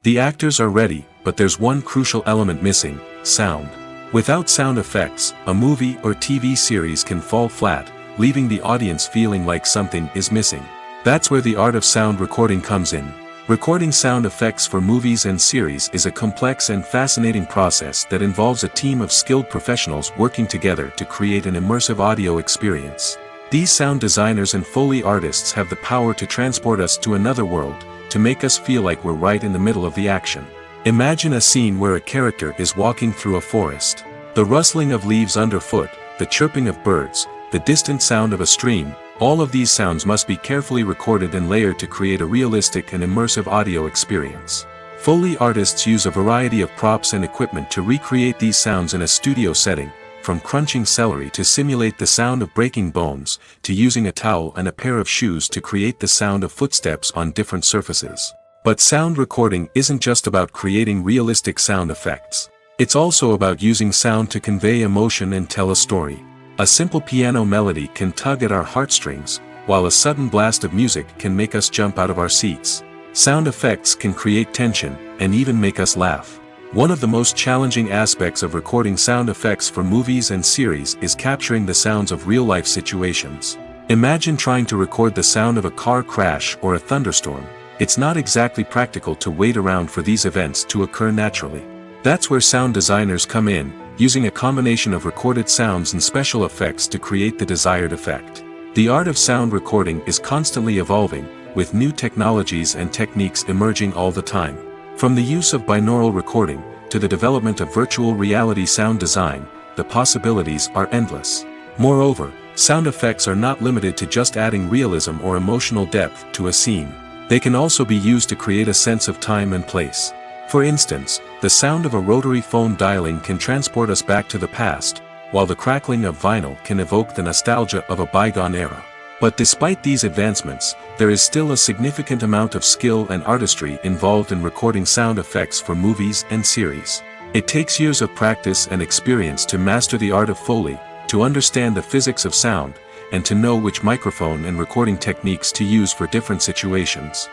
The actors are ready, but there's one crucial element missing: sound. Without sound effects, a movie or TV series can fall flat, leaving the audience feeling like something is missing. That's where the art of sound recording comes in. Recording sound effects for movies and series is a complex and fascinating process that involves a team of skilled professionals working together to create an immersive audio experience. These sound designers and Foley artists have the power to transport us to another world, to make us feel like we're right in the middle of the action. Imagine a scene where a character is walking through a forest. The rustling of leaves underfoot, the chirping of birds, the distant sound of a stream, all of these sounds must be carefully recorded and layered to create a realistic and immersive audio experience. Foley artists use a variety of props and equipment to recreate these sounds in a studio setting, from crunching celery to simulate the sound of breaking bones, to using a towel and a pair of shoes to create the sound of footsteps on different surfaces. But sound recording isn't just about creating realistic sound effects. It's also about using sound to convey emotion and tell a story. A simple piano melody can tug at our heartstrings, while a sudden blast of music can make us jump out of our seats. Sound effects can create tension, and even make us laugh. One of the most challenging aspects of recording sound effects for movies and series is capturing the sounds of real-life situations. Imagine trying to record the sound of a car crash or a thunderstorm. It's not exactly practical to wait around for these events to occur naturally. That's where sound designers come in, using a combination of recorded sounds and special effects to create the desired effect. The art of sound recording is constantly evolving, with new technologies and techniques emerging all the time. From the use of binaural recording, to the development of virtual reality sound design, the possibilities are endless. Moreover, sound effects are not limited to just adding realism or emotional depth to a scene. They can also be used to create a sense of time and place. For instance, the sound of a rotary phone dialing can transport us back to the past, while the crackling of vinyl can evoke the nostalgia of a bygone era. But despite these advancements, there is still a significant amount of skill and artistry involved in recording sound effects for movies and series. It takes years of practice and experience to master the art of Foley, to understand the physics of sound, and to know which microphone and recording techniques to use for different situations.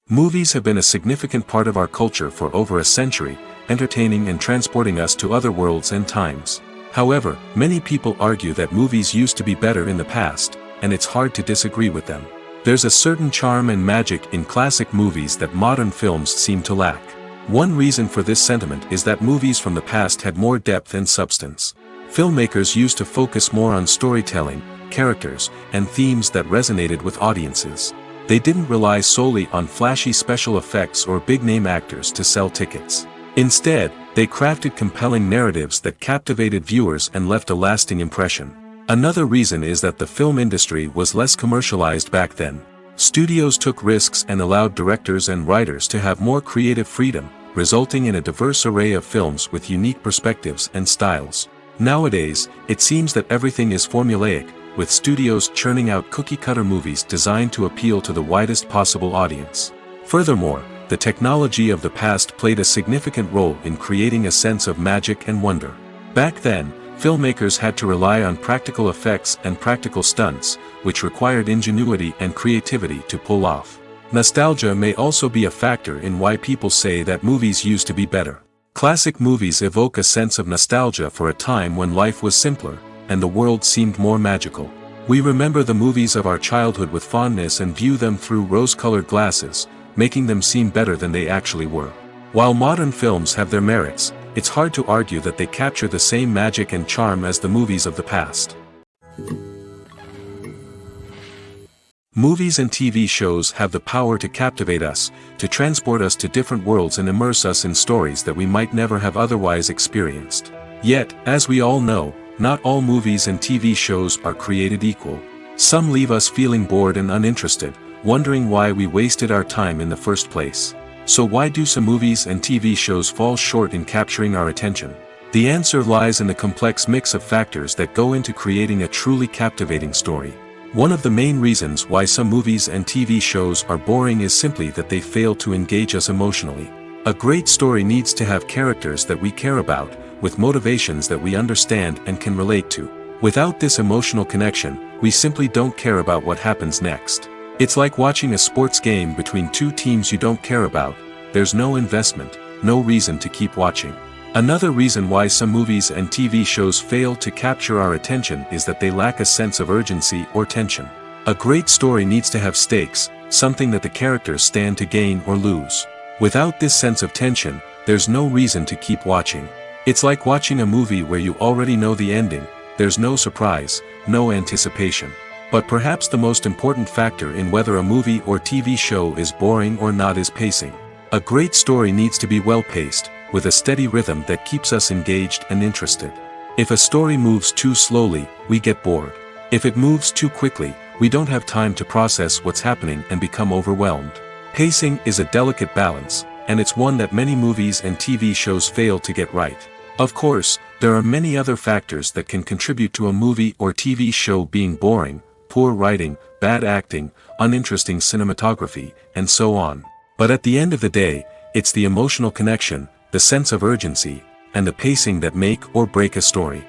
Movies have been a significant part of our culture for over a century, entertaining and transporting us to other worlds and times. However, many people argue that movies used to be better in the past, and it's hard to disagree with them. There's a certain charm and magic in classic movies that modern films seem to lack. One reason for this sentiment is that movies from the past had more depth and substance. Filmmakers used to focus more on storytelling, characters, and themes that resonated with audiences. They didn't rely solely on flashy special effects or big-name actors to sell tickets. Instead, they crafted compelling narratives that captivated viewers and left a lasting impression. Another reason is that the film industry was less commercialized back then. Studios took risks and allowed directors and writers to have more creative freedom, resulting in a diverse array of films with unique perspectives and styles. Nowadays, it seems that everything is formulaic, with studios churning out cookie-cutter movies designed to appeal to the widest possible audience. Furthermore, the technology of the past played a significant role in creating a sense of magic and wonder. Back then, filmmakers had to rely on practical effects and practical stunts, which required ingenuity and creativity to pull off. Nostalgia may also be a factor in why people say that movies used to be better. Classic movies evoke a sense of nostalgia for a time when life was simpler, and the world seemed more magical. We remember the movies of our childhood with fondness and view them through rose-colored glasses, making them seem better than they actually were. While modern films have their merits, it's hard to argue that they capture the same magic and charm as the movies of the past. Movies and TV shows have the power to captivate us, to transport us to different worlds and immerse us in stories that we might never have otherwise experienced. Yet, as we all know, not all movies and TV shows are created equal. Some leave us feeling bored and uninterested, wondering why we wasted our time in the first place. So why do some movies and TV shows fall short in capturing our attention? The answer lies in the complex mix of factors that go into creating a truly captivating story. One of the main reasons why some movies and TV shows are boring is simply that they fail to engage us emotionally. A great story needs to have characters that we care about, with motivations that we understand and can relate to. Without this emotional connection, we simply don't care about what happens next. It's like watching a sports game between two teams you don't care about. There's no investment, no reason to keep watching. Another reason why some movies and TV shows fail to capture our attention is that they lack a sense of urgency or tension. A great story needs to have stakes, something that the characters stand to gain or lose. Without this sense of tension, there's no reason to keep watching. It's like watching a movie where you already know the ending. There's no surprise, no anticipation. But perhaps the most important factor in whether a movie or TV show is boring or not is pacing. A great story needs to be well-paced, with a steady rhythm that keeps us engaged and interested. If a story moves too slowly, we get bored. If it moves too quickly, we don't have time to process what's happening and become overwhelmed. Pacing is a delicate balance, and it's one that many movies and TV shows fail to get right. Of course, there are many other factors that can contribute to a movie or TV show being boring: poor writing, bad acting, uninteresting cinematography, and so on. But at the end of the day, it's the emotional connection, the sense of urgency, and the pacing that make or break a story.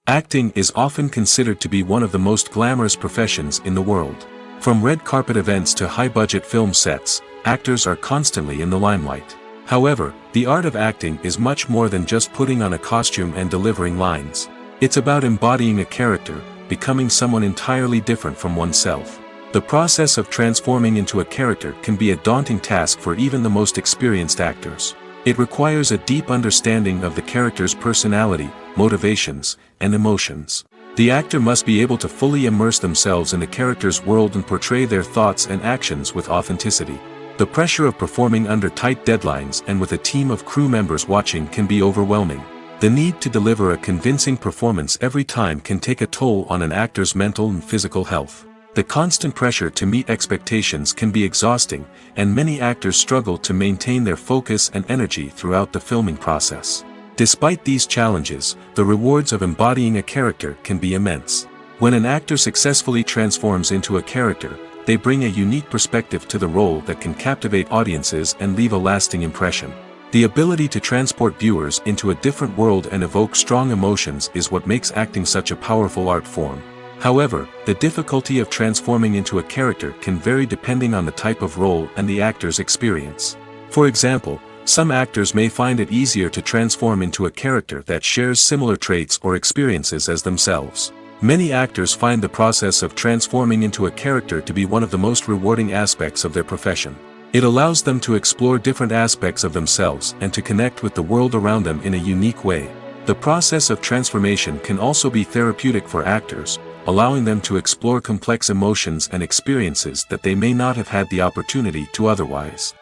Acting is often considered to be one of the most glamorous professions in the world. From red carpet events to high-budget film sets, actors are constantly in the limelight. However, the art of acting is much more than just putting on a costume and delivering lines. It's about embodying a character, becoming someone entirely different from oneself. The process of transforming into a character can be a daunting task for even the most experienced actors. It requires a deep understanding of the character's personality, motivations, and emotions. The actor must be able to fully immerse themselves in the character's world and portray their thoughts and actions with authenticity. The pressure of performing under tight deadlines and with a team of crew members watching can be overwhelming. The need to deliver a convincing performance every time can take a toll on an actor's mental and physical health. The constant pressure to meet expectations can be exhausting, and many actors struggle to maintain their focus and energy throughout the filming process. Despite these challenges, the rewards of embodying a character can be immense. When an actor successfully transforms into a character, they bring a unique perspective to the role that can captivate audiences and leave a lasting impression. The ability to transport viewers into a different world and evoke strong emotions is what makes acting such a powerful art form. However, the difficulty of transforming into a character can vary depending on the type of role and the actor's experience. For example, some actors may find it easier to transform into a character that shares similar traits or experiences as themselves. Many actors find the process of transforming into a character to be one of the most rewarding aspects of their profession. It allows them to explore different aspects of themselves and to connect with the world around them in a unique way. The process of transformation can also be therapeutic for actors, allowing them to explore complex emotions and experiences that they may not have had the opportunity to otherwise.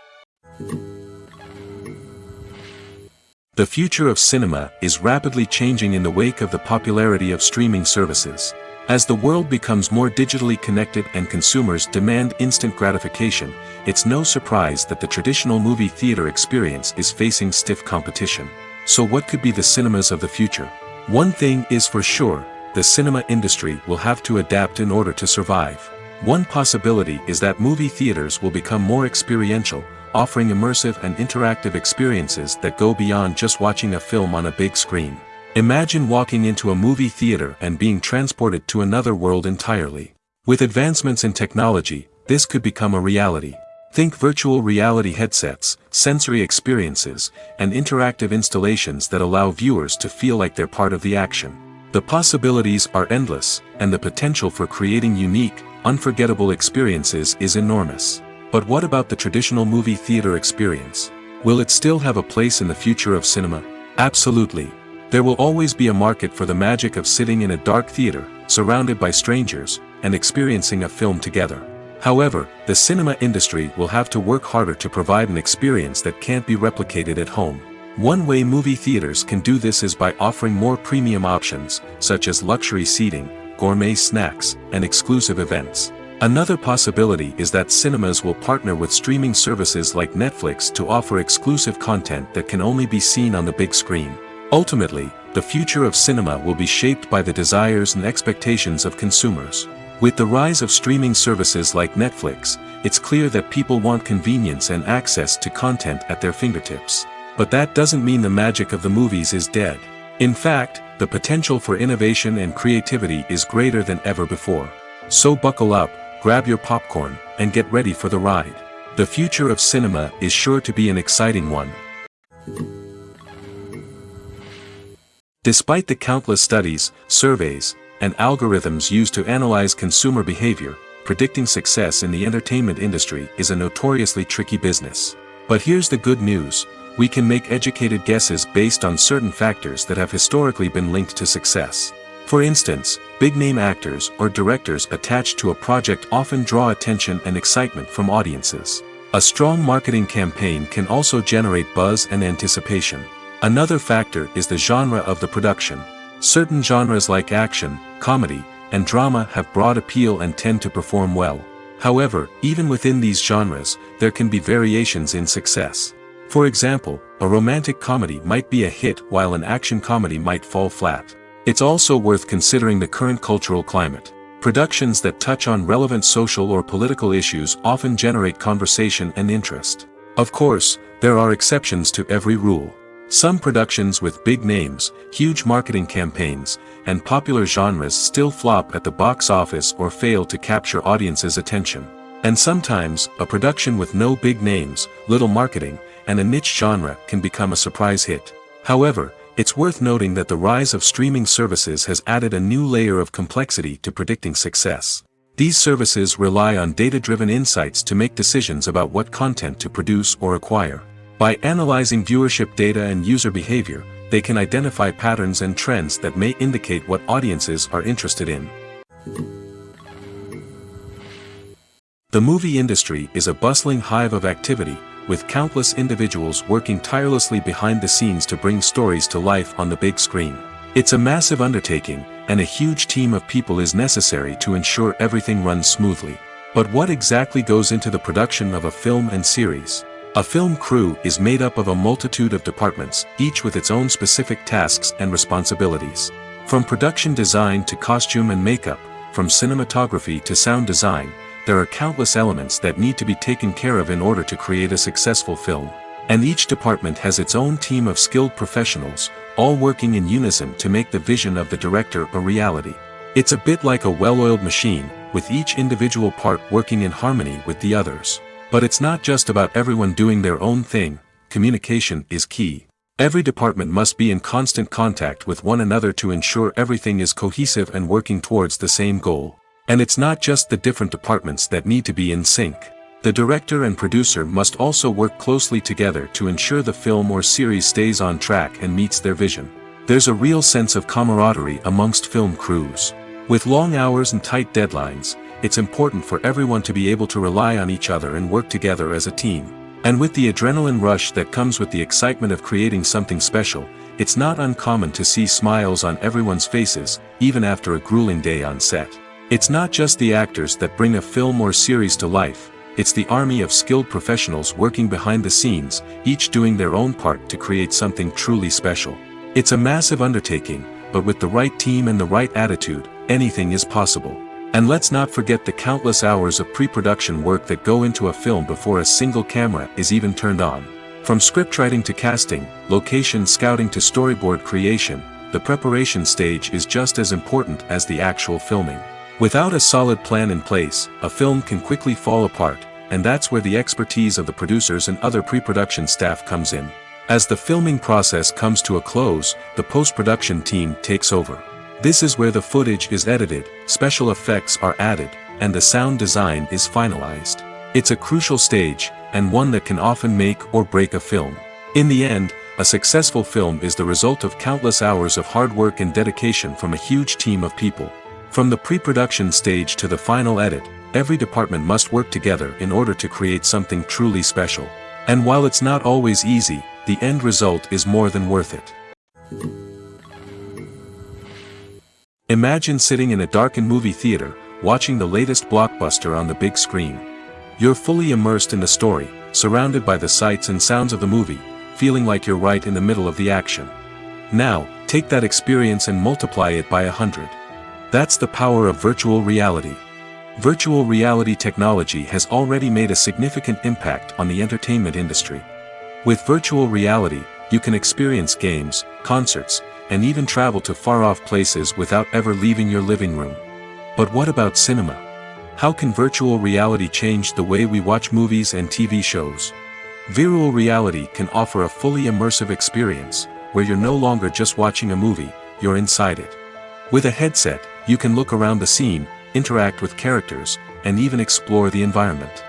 The future of cinema is rapidly changing in the wake of the popularity of streaming services. As the world becomes more digitally connected and consumers demand instant gratification, it's no surprise that the traditional movie theater experience is facing stiff competition. So what could be the cinemas of the future? One thing is for sure, the cinema industry will have to adapt in order to survive. One possibility is that movie theaters will become more experiential, offering immersive and interactive experiences that go beyond just watching a film on a big screen. Imagine walking into a movie theater and being transported to another world entirely. With advancements in technology, this could become a reality. Think virtual reality headsets, sensory experiences, and interactive installations that allow viewers to feel like they're part of the action. The possibilities are endless, and the potential for creating unique, unforgettable experiences is enormous. But what about the traditional movie theater experience? Will it still have a place in the future of cinema? Absolutely. There will always be a market for the magic of sitting in a dark theater, surrounded by strangers, and experiencing a film together. However, the cinema industry will have to work harder to provide an experience that can't be replicated at home. One way movie theaters can do this is by offering more premium options, such as luxury seating, gourmet snacks, and exclusive events. Another possibility is that cinemas will partner with streaming services like Netflix to offer exclusive content that can only be seen on the big screen. Ultimately, the future of cinema will be shaped by the desires and expectations of consumers. With the rise of streaming services like Netflix, it's clear that people want convenience and access to content at their fingertips. But that doesn't mean the magic of the movies is dead. In fact, the potential for innovation and creativity is greater than ever before. So buckle up, grab your popcorn, and get ready for the ride. The future of cinema is sure to be an exciting one. Despite the countless studies, surveys, and algorithms used to analyze consumer behavior, predicting success in the entertainment industry is a notoriously tricky business. But here's the good news: we can make educated guesses based on certain factors that have historically been linked to success. For instance, big-name actors or directors attached to a project often draw attention and excitement from audiences. A strong marketing campaign can also generate buzz and anticipation. Another factor is the genre of the production. Certain genres like action, comedy, and drama have broad appeal and tend to perform well. However, even within these genres, there can be variations in success. For example, a romantic comedy might be a hit while an action comedy might fall flat. It's also worth considering the current cultural climate. Productions that touch on relevant social or political issues often generate conversation and interest. Of course, there are exceptions to every rule. Some productions with big names, huge marketing campaigns, and popular genres still flop at the box office or fail to capture audiences' attention. And sometimes, a production with no big names, little marketing, and a niche genre can become a surprise hit. However, it's worth noting that the rise of streaming services has added a new layer of complexity to predicting success. These services rely on data-driven insights to make decisions about what content to produce or acquire. By analyzing viewership data and user behavior, they can identify patterns and trends that may indicate what audiences are interested in. The movie industry is a bustling hive of activity, with countless individuals working tirelessly behind the scenes to bring stories to life on the big screen. It's a massive undertaking, and a huge team of people is necessary to ensure everything runs smoothly. But what exactly goes into the production of a film and series? A film crew is made up of a multitude of departments, each with its own specific tasks and responsibilities. From production design to costume and makeup, from cinematography to sound design, there are countless elements that need to be taken care of in order to create a successful film. And each department has its own team of skilled professionals, all working in unison to make the vision of the director a reality. It's a bit like a well-oiled machine, with each individual part working in harmony with the others. But it's not just about everyone doing their own thing. Communication is key. Every department must be in constant contact with one another to ensure everything is cohesive and working towards the same goal. And it's not just the different departments that need to be in sync. The director and producer must also work closely together to ensure the film or series stays on track and meets their vision. There's a real sense of camaraderie amongst film crews. With long hours and tight deadlines, it's important for everyone to be able to rely on each other and work together as a team. And with the adrenaline rush that comes with the excitement of creating something special, it's not uncommon to see smiles on everyone's faces, even after a grueling day on set. It's not just the actors that bring a film or series to life, it's the army of skilled professionals working behind the scenes, each doing their own part to create something truly special. It's a massive undertaking, but with the right team and the right attitude, anything is possible. And let's not forget the countless hours of pre-production work that go into a film before a single camera is even turned on. From scriptwriting to casting, location scouting to storyboard creation, the preparation stage is just as important as the actual filming. Without a solid plan in place, a film can quickly fall apart, and that's where the expertise of the producers and other pre-production staff comes in. As the filming process comes to a close, the post-production team takes over. This is where the footage is edited, special effects are added, and the sound design is finalized. It's a crucial stage, and one that can often make or break a film. In the end, a successful film is the result of countless hours of hard work and dedication from a huge team of people. From the pre-production stage to the final edit, every department must work together in order to create something truly special. And while it's not always easy, the end result is more than worth it. Imagine sitting in a darkened movie theater, watching the latest blockbuster on the big screen. You're fully immersed in the story, surrounded by the sights and sounds of the movie, feeling like you're right in the middle of the action. Now, take that experience and multiply it by 100. That's the power of virtual reality. Virtual reality technology has already made a significant impact on the entertainment industry. With virtual reality, you can experience games, concerts, and even travel to far-off places without ever leaving your living room. But what about cinema? How can virtual reality change the way we watch movies and TV shows? Virtual reality can offer a fully immersive experience, where you're no longer just watching a movie, you're inside it. With a headset, you can look around the scene, interact with characters, and even explore the environment.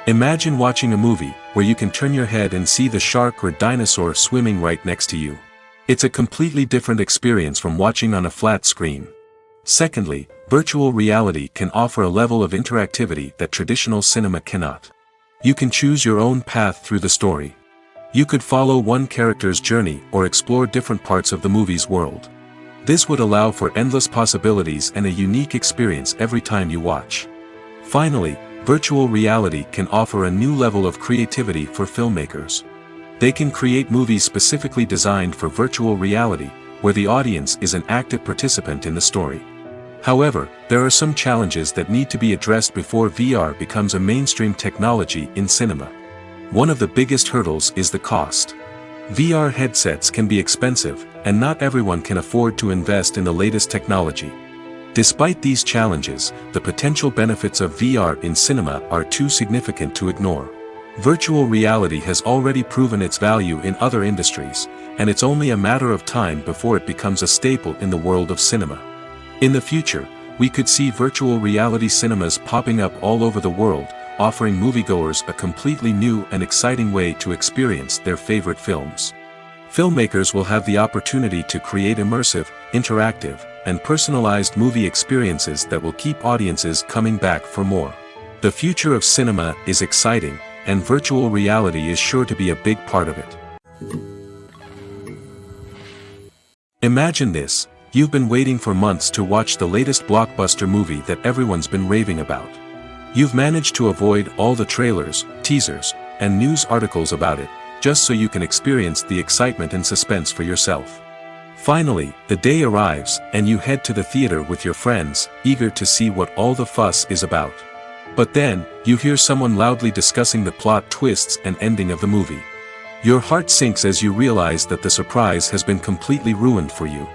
Imagine watching a movie, where you can turn your head and see the shark or dinosaur swimming right next to you. It's a completely different experience from watching on a flat screen. Secondly, virtual reality can offer a level of interactivity that traditional cinema cannot. You can choose your own path through the story. You could follow one character's journey or explore different parts of the movie's world. This would allow for endless possibilities and a unique experience every time you watch. Finally, virtual reality can offer a new level of creativity for filmmakers. They can create movies specifically designed for virtual reality, where the audience is an active participant in the story. However, there are some challenges that need to be addressed before VR becomes a mainstream technology in cinema. One of the biggest hurdles is the cost. VR headsets can be expensive, and not everyone can afford to invest in the latest technology. Despite these challenges, the potential benefits of VR in cinema are too significant to ignore. Virtual reality has already proven its value in other industries, and it's only a matter of time before it becomes a staple in the world of cinema. In the future, we could see virtual reality cinemas popping up all over the world, offering moviegoers a completely new and exciting way to experience their favorite films. Filmmakers will have the opportunity to create immersive, interactive, and personalized movie experiences that will keep audiences coming back for more. The future of cinema is exciting, and virtual reality is sure to be a big part of it. Imagine this, you've been waiting for months to watch the latest blockbuster movie that everyone's been raving about. You've managed to avoid all the trailers, teasers, and news articles about it, just so you can experience the excitement and suspense for yourself. Finally, the day arrives, and you head to the theater with your friends, eager to see what all the fuss is about. But then, you hear someone loudly discussing the plot twists and ending of the movie. Your heart sinks as you realize that the surprise has been completely ruined for you.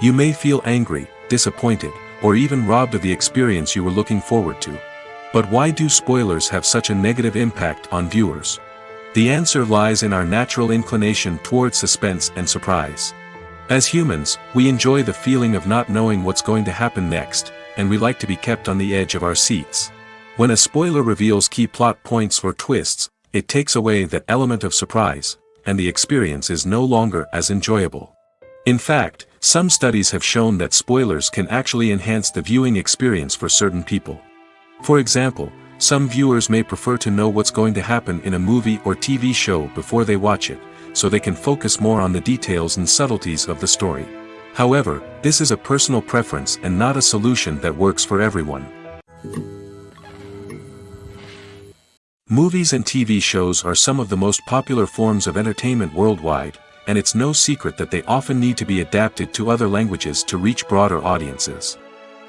You may feel angry, disappointed, or even robbed of the experience you were looking forward to. But why do spoilers have such a negative impact on viewers? The answer lies in our natural inclination towards suspense and surprise. As humans, we enjoy the feeling of not knowing what's going to happen next, and we like to be kept on the edge of our seats. When a spoiler reveals key plot points or twists, it takes away that element of surprise, and the experience is no longer as enjoyable. In fact, some studies have shown that spoilers can actually enhance the viewing experience for certain people. For example, some viewers may prefer to know what's going to happen in a movie or TV show before they watch it, so they can focus more on the details and subtleties of the story. However, this is a personal preference and not a solution that works for everyone. Movies and TV shows are some of the most popular forms of entertainment worldwide, and it's no secret that they often need to be adapted to other languages to reach broader audiences.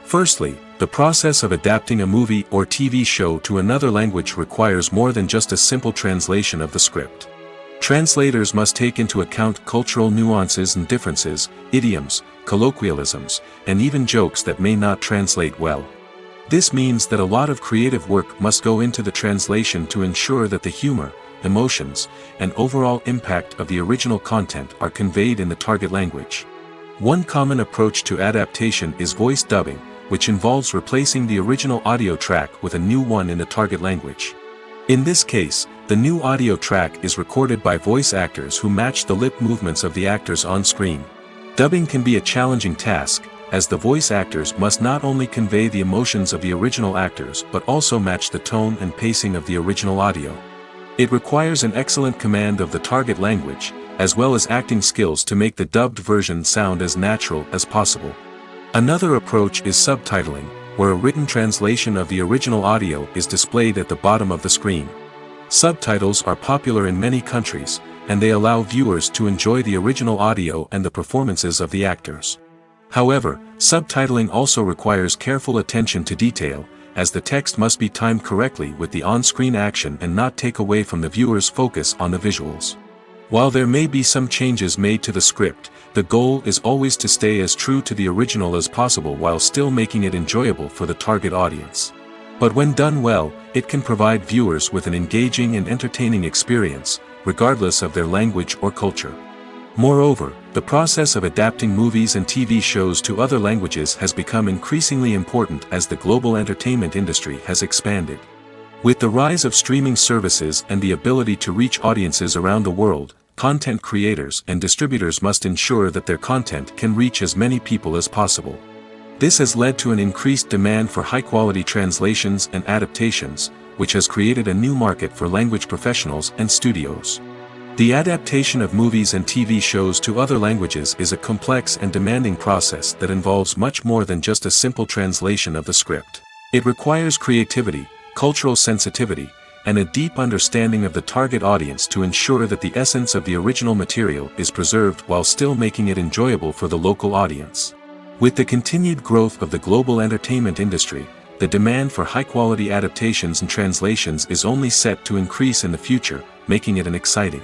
Firstly, the process of adapting a movie or TV show to another language requires more than just a simple translation of the script. Translators must take into account cultural nuances and differences, idioms, colloquialisms, and even jokes that may not translate well. This means that a lot of creative work must go into the translation to ensure that the humor, emotions, and overall impact of the original content are conveyed in the target language. One common approach to adaptation is voice dubbing, which involves replacing the original audio track with a new one in the target language. In this case, the new audio track is recorded by voice actors who match the lip movements of the actors on screen. Dubbing can be a challenging task, as the voice actors must not only convey the emotions of the original actors but also match the tone and pacing of the original audio. It requires an excellent command of the target language, as well as acting skills to make the dubbed version sound as natural as possible. Another approach is subtitling, where a written translation of the original audio is displayed at the bottom of the screen. Subtitles are popular in many countries, and they allow viewers to enjoy the original audio and the performances of the actors. However, subtitling also requires careful attention to detail, as the text must be timed correctly with the on-screen action and not take away from the viewer's focus on the visuals. While there may be some changes made to the script, the goal is always to stay as true to the original as possible while still making it enjoyable for the target audience. But when done well, it can provide viewers with an engaging and entertaining experience, regardless of their language or culture. Moreover, the process of adapting movies and TV shows to other languages has become increasingly important as the global entertainment industry has expanded. With the rise of streaming services and the ability to reach audiences around the world, content creators and distributors must ensure that their content can reach as many people as possible. This has led to an increased demand for high-quality translations and adaptations, which has created a new market for language professionals and studios. The adaptation of movies and TV shows to other languages is a complex and demanding process that involves much more than just a simple translation of the script. It requires creativity, cultural sensitivity, and a deep understanding of the target audience to ensure that the essence of the original material is preserved while still making it enjoyable for the local audience. With the continued growth of the global entertainment industry, the demand for high-quality adaptations and translations is only set to increase in the future, making it an exciting.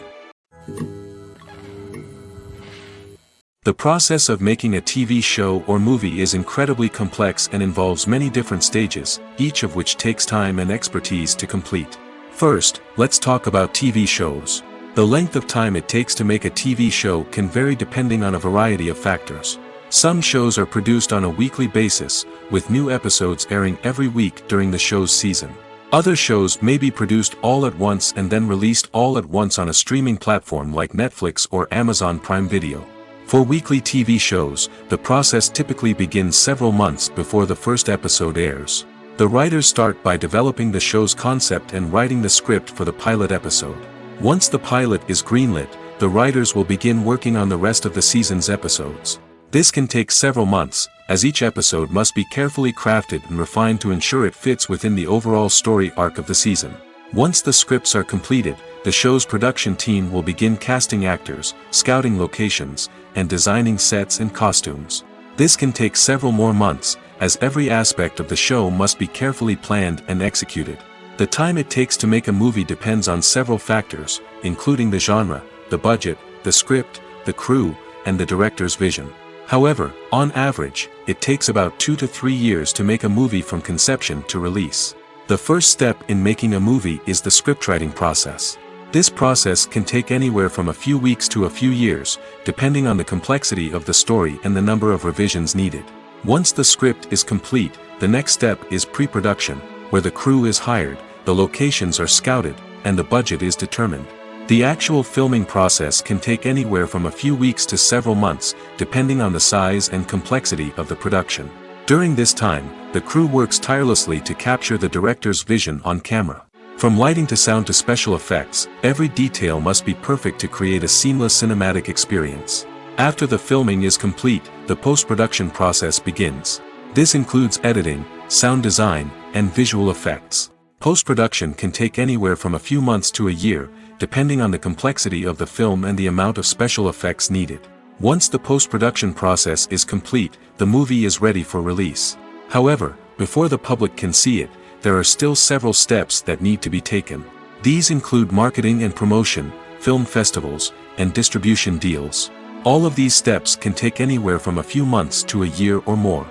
The process of making a TV show or movie is incredibly complex and involves many different stages, each of which takes time and expertise to complete. First, let's talk about TV shows. The length of time it takes to make a TV show can vary depending on a variety of factors. Some shows are produced on a weekly basis, with new episodes airing every week during the show's season. Other shows may be produced all at once and then released all at once on a streaming platform like Netflix or Amazon Prime Video. For weekly TV shows, the process typically begins several months before the first episode airs. The writers start by developing the show's concept and writing the script for the pilot episode. Once the pilot is greenlit, the writers will begin working on the rest of the season's episodes. This can take several months, as each episode must be carefully crafted and refined to ensure it fits within the overall story arc of the season. Once the scripts are completed, the show's production team will begin casting actors, scouting locations, and designing sets and costumes. This can take several more months, as every aspect of the show must be carefully planned and executed. The time it takes to make a movie depends on several factors, including the genre, the budget, the script, the crew, and the director's vision. However, on average, it takes about 2 to 3 years to make a movie from conception to release. The first step in making a movie is the scriptwriting process. This process can take anywhere from a few weeks to a few years, depending on the complexity of the story and the number of revisions needed. Once the script is complete, the next step is pre-production, where the crew is hired, the locations are scouted, and the budget is determined. The actual filming process can take anywhere from a few weeks to several months, depending on the size and complexity of the production. During this time, the crew works tirelessly to capture the director's vision on camera. From lighting to sound to special effects, every detail must be perfect to create a seamless cinematic experience. After the filming is complete, the post-production process begins. This includes editing, sound design, and visual effects. Post-production can take anywhere from a few months to a year, depending on the complexity of the film and the amount of special effects needed. Once the post-production process is complete, the movie is ready for release. However, before the public can see it, there are still several steps that need to be taken. These include marketing and promotion, film festivals, and distribution deals. All of these steps can take anywhere from a few months to a year or more.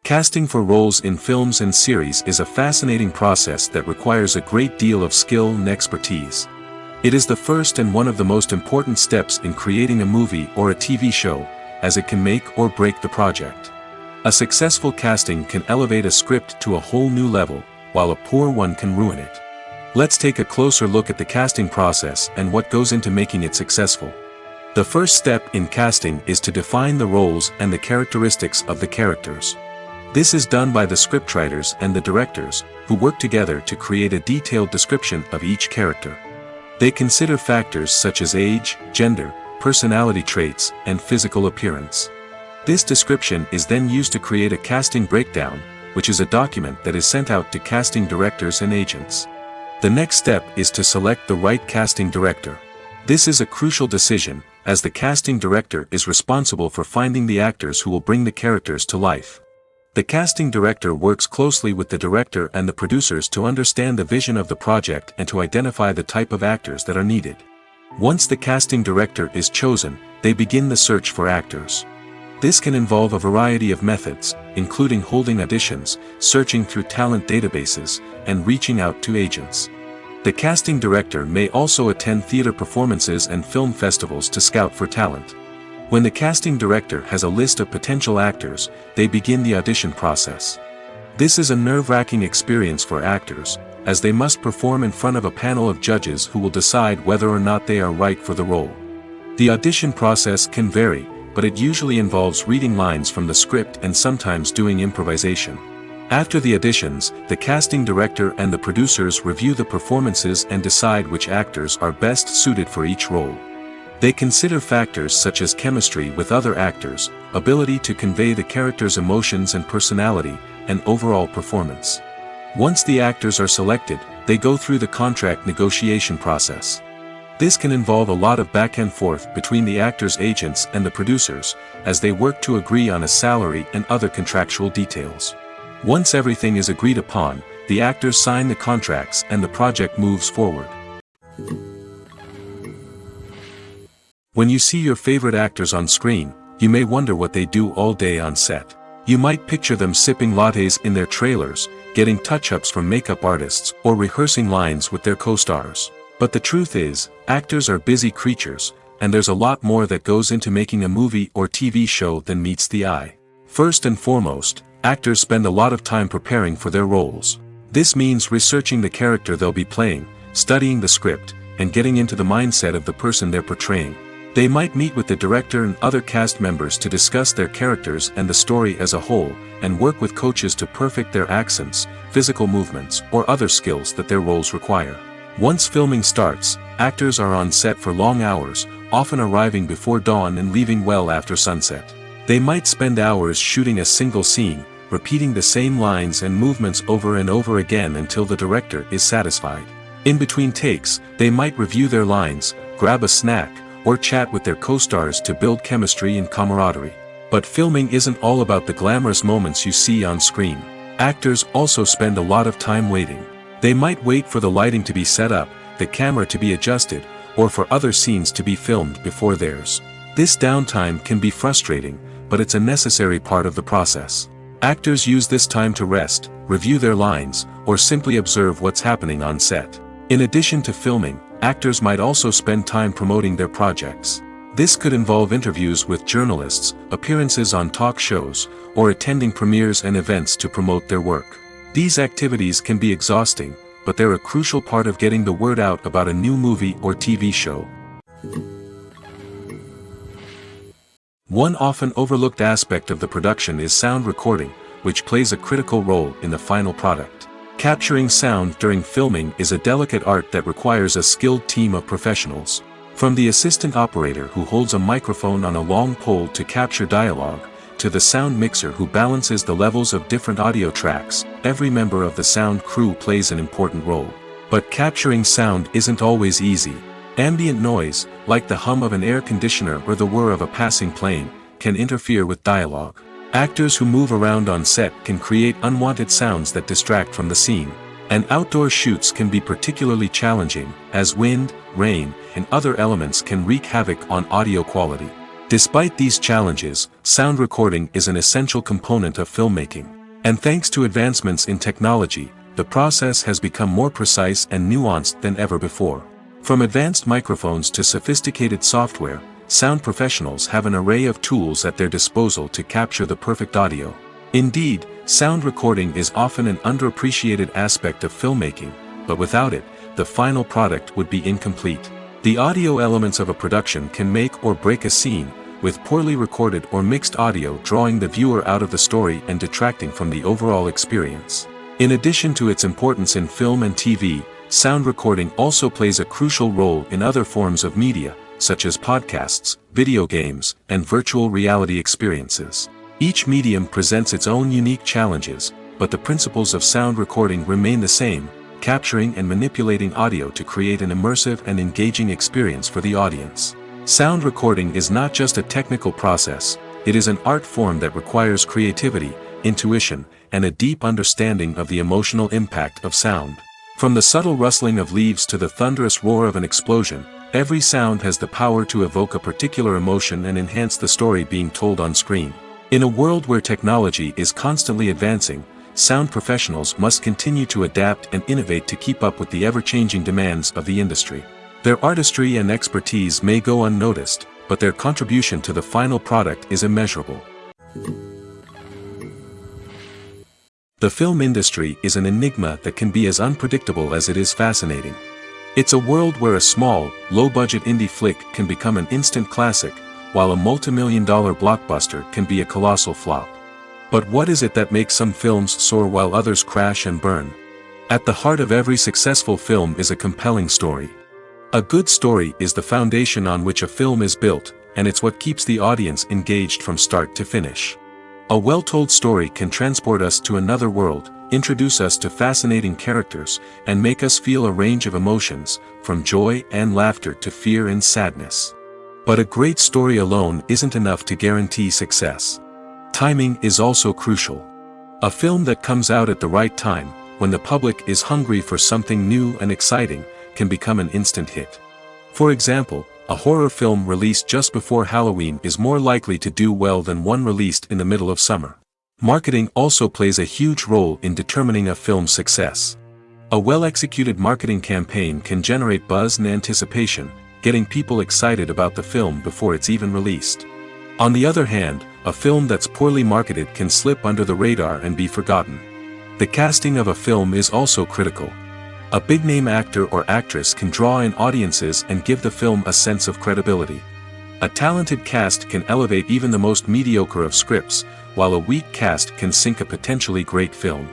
Casting for roles in films and series is a fascinating process that requires a great deal of skill and expertise. It is the first and one of the most important steps in creating a movie or a TV show, as it can make or break the project. A successful casting can elevate a script to a whole new level, while a poor one can ruin it. Let's take a closer look at the casting process and what goes into making it successful. The first step in casting is to define the roles and the characteristics of the characters. This is done by the scriptwriters and the directors, who work together to create a detailed description of each character. They consider factors such as age, gender, personality traits, and physical appearance. This description is then used to create a casting breakdown, which is a document that is sent out to casting directors and agents. The next step is to select the right casting director. This is a crucial decision, as the casting director is responsible for finding the actors who will bring the characters to life. The casting director works closely with the director and the producers to understand the vision of the project and to identify the type of actors that are needed. Once the casting director is chosen, they begin the search for actors. This can involve a variety of methods, including holding auditions, searching through talent databases, and reaching out to agents. The casting director may also attend theater performances and film festivals to scout for talent. When the casting director has a list of potential actors, they begin the audition process. This is a nerve-wracking experience for actors, as they must perform in front of a panel of judges who will decide whether or not they are right for the role. The audition process can vary, but it usually involves reading lines from the script and sometimes doing improvisation. After the auditions, the casting director and the producers review the performances and decide which actors are best suited for each role. They consider factors such as chemistry with other actors, ability to convey the character's emotions and personality, and overall performance. Once the actors are selected, they go through the contract negotiation process. This can involve a lot of back and forth between the actors' agents and the producers, as they work to agree on a salary and other contractual details. Once everything is agreed upon, the actors sign the contracts and the project moves forward. When you see your favorite actors on screen, you may wonder what they do all day on set. You might picture them sipping lattes in their trailers, getting touch-ups from makeup artists, or rehearsing lines with their co-stars. But the truth is, actors are busy creatures, and there's a lot more that goes into making a movie or TV show than meets the eye. First and foremost, actors spend a lot of time preparing for their roles. This means researching the character they'll be playing, studying the script, and getting into the mindset of the person they're portraying. They might meet with the director and other cast members to discuss their characters and the story as a whole, and work with coaches to perfect their accents, physical movements, or other skills that their roles require. Once filming starts, actors are on set for long hours, often arriving before dawn and leaving well after sunset. They might spend hours shooting a single scene, repeating the same lines and movements over and over again until the director is satisfied. In between takes, they might review their lines, grab a snack, or chat with their co-stars to build chemistry and camaraderie. But filming isn't all about the glamorous moments you see on screen. Actors also spend a lot of time waiting. They might wait for the lighting to be set up, the camera to be adjusted, or for other scenes to be filmed before theirs. This downtime can be frustrating, but it's a necessary part of the process. Actors use this time to rest, review their lines, or simply observe what's happening on set. In addition to filming, actors might also spend time promoting their projects. This could involve interviews with journalists, appearances on talk shows, or attending premieres and events to promote their work. These activities can be exhausting, but they're a crucial part of getting the word out about a new movie or TV show. One often overlooked aspect of the production is sound recording, which plays a critical role in the final product. Capturing sound during filming is a delicate art that requires a skilled team of professionals. From the assistant operator who holds a microphone on a long pole to capture dialogue, to the sound mixer who balances the levels of different audio tracks, every member of the sound crew plays an important role. But capturing sound isn't always easy. Ambient noise, like the hum of an air conditioner or the whir of a passing plane, can interfere with dialogue. Actors who move around on set can create unwanted sounds that distract from the scene. And outdoor shoots can be particularly challenging, as wind, rain, and other elements can wreak havoc on audio quality. Despite these challenges, sound recording is an essential component of filmmaking. And thanks to advancements in technology, the process has become more precise and nuanced than ever before. From advanced microphones to sophisticated software, sound professionals have an array of tools at their disposal to capture the perfect audio. Indeed, sound recording is often an underappreciated aspect of filmmaking, but without it, the final product would be incomplete. The audio elements of a production can make or break a scene, with poorly recorded or mixed audio drawing the viewer out of the story and detracting from the overall experience. In addition to its importance in film and TV, sound recording also plays a crucial role in other forms of media, such as podcasts, video games, and virtual reality experiences. Each medium presents its own unique challenges, but the principles of sound recording remain the same, capturing and manipulating audio to create an immersive and engaging experience for the audience. Sound recording is not just a technical process, it is an art form that requires creativity, intuition, and a deep understanding of the emotional impact of sound. From the subtle rustling of leaves to the thunderous roar of an explosion, every sound has the power to evoke a particular emotion and enhance the story being told on screen. In a world where technology is constantly advancing, sound professionals must continue to adapt and innovate to keep up with the ever-changing demands of the industry. Their artistry and expertise may go unnoticed, but their contribution to the final product is immeasurable. The film industry is an enigma that can be as unpredictable as it is fascinating. It's a world where a small, low-budget indie flick can become an instant classic, while a multi-million-dollar blockbuster can be a colossal flop. But what is it that makes some films soar while others crash and burn? At the heart of every successful film is a compelling story. A good story is the foundation on which a film is built, and it's what keeps the audience engaged from start to finish. A well-told story can transport us to another world, introduce us to fascinating characters, and make us feel a range of emotions, from joy and laughter to fear and sadness. But a great story alone isn't enough to guarantee success. Timing is also crucial. A film that comes out at the right time, when the public is hungry for something new and exciting, can become an instant hit. For example, a horror film released just before Halloween is more likely to do well than one released in the middle of summer. Marketing also plays a huge role in determining a film's success. A well-executed marketing campaign can generate buzz and anticipation, getting people excited about the film before it's even released. On the other hand, a film that's poorly marketed can slip under the radar and be forgotten. The casting of a film is also critical. A big-name actor or actress can draw in audiences and give the film a sense of credibility. A talented cast can elevate even the most mediocre of scripts, while a weak cast can sink a potentially great film.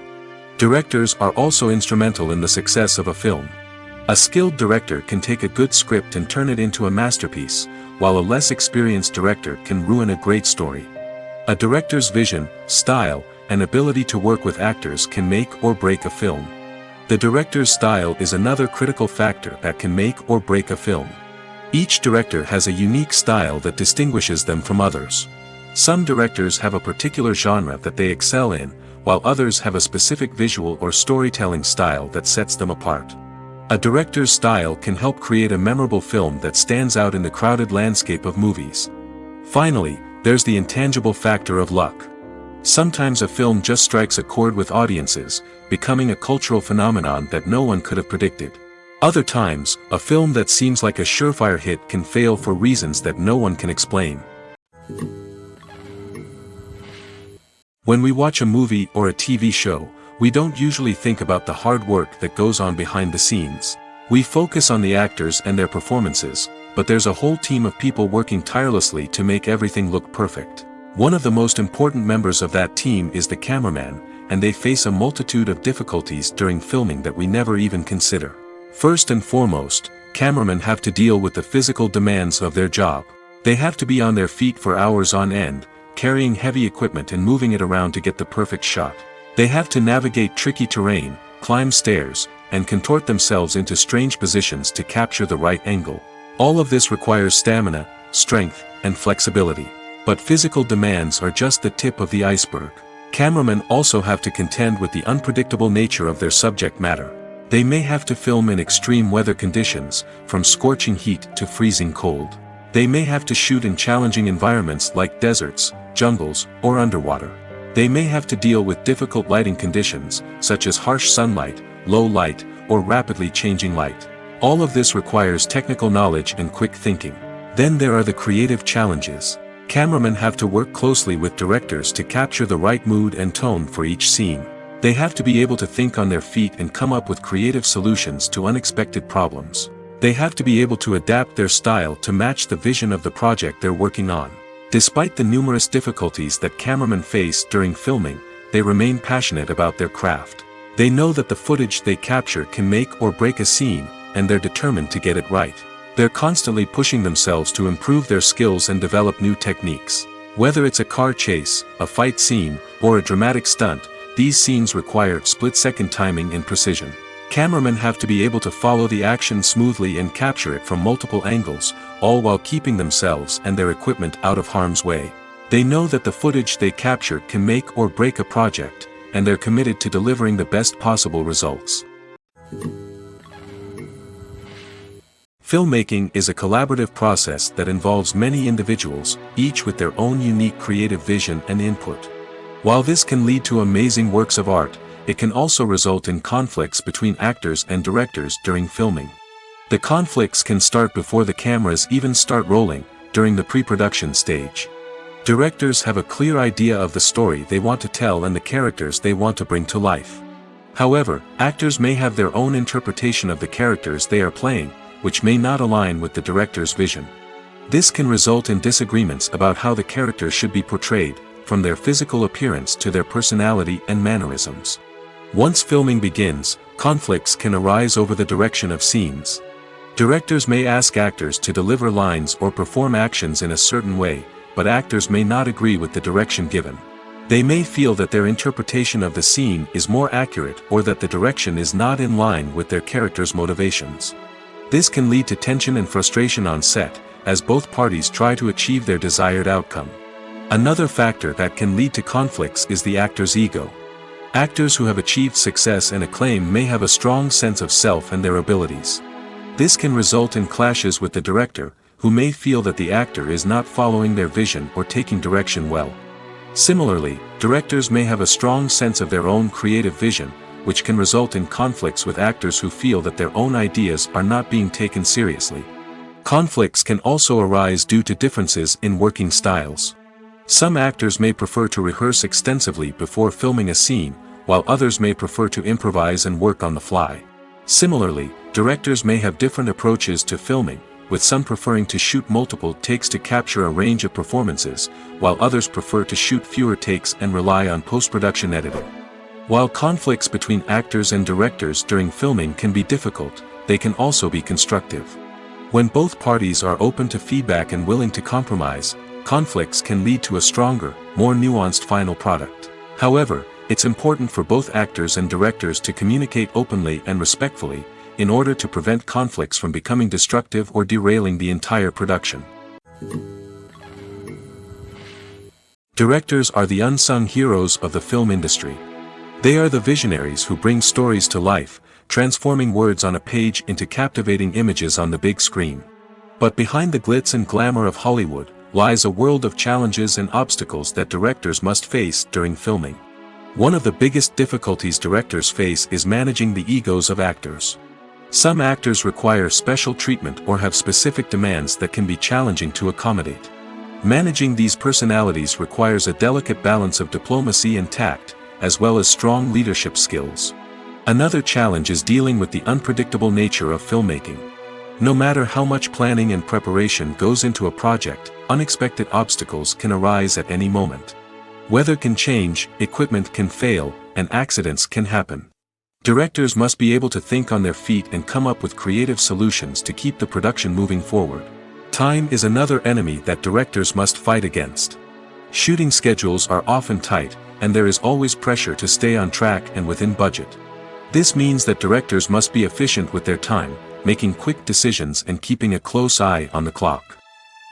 Directors are also instrumental in the success of a film. A skilled director can take a good script and turn it into a masterpiece, while a less experienced director can ruin a great story. A director's vision, style, and ability to work with actors can make or break a film. The director's style is another critical factor that can make or break a film. Each director has a unique style that distinguishes them from others. Some directors have a particular genre that they excel in, while others have a specific visual or storytelling style that sets them apart. A director's style can help create a memorable film that stands out in the crowded landscape of movies. Finally, there's the intangible factor of luck. Sometimes a film just strikes a chord with audiences, becoming a cultural phenomenon that no one could have predicted. Other times, a film that seems like a surefire hit can fail for reasons that no one can explain. When we watch a movie or a TV show, we don't usually think about the hard work that goes on behind the scenes. We focus on the actors and their performances, but there's a whole team of people working tirelessly to make everything look perfect. One of the most important members of that team is the cameraman, and they face a multitude of difficulties during filming that we never even consider. First and foremost, cameramen have to deal with the physical demands of their job. They have to be on their feet for hours on end, carrying heavy equipment and moving it around to get the perfect shot. They have to navigate tricky terrain, climb stairs, and contort themselves into strange positions to capture the right angle. All of this requires stamina, strength, and flexibility. But physical demands are just the tip of the iceberg. Cameramen also have to contend with the unpredictable nature of their subject matter. They may have to film in extreme weather conditions, from scorching heat to freezing cold. They may have to shoot in challenging environments like deserts, jungles, or underwater. They may have to deal with difficult lighting conditions, such as harsh sunlight, low light, or rapidly changing light. All of this requires technical knowledge and quick thinking. Then there are the creative challenges. Cameramen have to work closely with directors to capture the right mood and tone for each scene. They have to be able to think on their feet and come up with creative solutions to unexpected problems. They have to be able to adapt their style to match the vision of the project they're working on. Despite the numerous difficulties that cameramen face during filming, they remain passionate about their craft. They know that the footage they capture can make or break a scene, and they're determined to get it right. They're constantly pushing themselves to improve their skills and develop new techniques. Whether it's a car chase, a fight scene, or a dramatic stunt, these scenes require split-second timing and precision. Cameramen have to be able to follow the action smoothly and capture it from multiple angles, all while keeping themselves and their equipment out of harm's way. They know that the footage they capture can make or break a project, and they're committed to delivering the best possible results. Filmmaking is a collaborative process that involves many individuals, each with their own unique creative vision and input. While this can lead to amazing works of art, it can also result in conflicts between actors and directors during filming. The conflicts can start before the cameras even start rolling, during the pre-production stage. Directors have a clear idea of the story they want to tell and the characters they want to bring to life. However, actors may have their own interpretation of the characters they are playing, which may not align with the director's vision. This can result in disagreements about how the characters should be portrayed, from their physical appearance to their personality and mannerisms. Once filming begins, conflicts can arise over the direction of scenes. Directors may ask actors to deliver lines or perform actions in a certain way, but actors may not agree with the direction given. They may feel that their interpretation of the scene is more accurate or that the direction is not in line with their character's motivations. This can lead to tension and frustration on set, as both parties try to achieve their desired outcome. Another factor that can lead to conflicts is the actor's ego. Actors who have achieved success and acclaim may have a strong sense of self and their abilities. This can result in clashes with the director, who may feel that the actor is not following their vision or taking direction well. Similarly, directors may have a strong sense of their own creative vision, which can result in conflicts with actors who feel that their own ideas are not being taken seriously. Conflicts can also arise due to differences in working styles. Some actors may prefer to rehearse extensively before filming a scene, while others may prefer to improvise and work on the fly. Similarly, directors may have different approaches to filming, with some preferring to shoot multiple takes to capture a range of performances, while others prefer to shoot fewer takes and rely on post-production editing. While conflicts between actors and directors during filming can be difficult, they can also be constructive. When both parties are open to feedback and willing to compromise, conflicts can lead to a stronger, more nuanced final product. However, it's important for both actors and directors to communicate openly and respectfully, in order to prevent conflicts from becoming destructive or derailing the entire production. Directors are the unsung heroes of the film industry. They are the visionaries who bring stories to life, transforming words on a page into captivating images on the big screen. But behind the glitz and glamour of Hollywood, lies a world of challenges and obstacles that directors must face during filming. One of the biggest difficulties directors face is managing the egos of actors. Some actors require special treatment or have specific demands that can be challenging to accommodate. Managing these personalities requires a delicate balance of diplomacy and tact, as well as strong leadership skills. Another challenge is dealing with the unpredictable nature of filmmaking. No matter how much planning and preparation goes into a project, unexpected obstacles can arise at any moment. Weather can change, equipment can fail, and accidents can happen. Directors must be able to think on their feet and come up with creative solutions to keep the production moving forward. Time is another enemy that directors must fight against. Shooting schedules are often tight, and there is always pressure to stay on track and within budget. This means that directors must be efficient with their time, making quick decisions and keeping a close eye on the clock.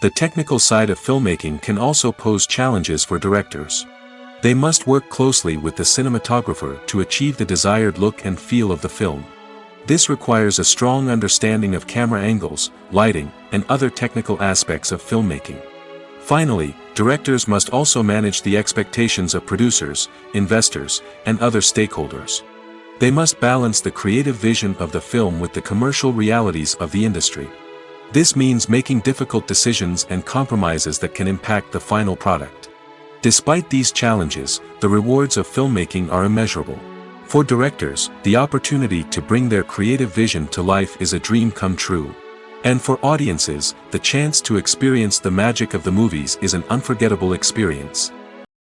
The technical side of filmmaking can also pose challenges for directors. They must work closely with the cinematographer to achieve the desired look and feel of the film. This requires a strong understanding of camera angles, lighting, and other technical aspects of filmmaking. Finally, directors must also manage the expectations of producers, investors, and other stakeholders. They must balance the creative vision of the film with the commercial realities of the industry. This means making difficult decisions and compromises that can impact the final product. Despite these challenges, the rewards of filmmaking are immeasurable. For directors, the opportunity to bring their creative vision to life is a dream come true. And for audiences, the chance to experience the magic of the movies is an unforgettable experience.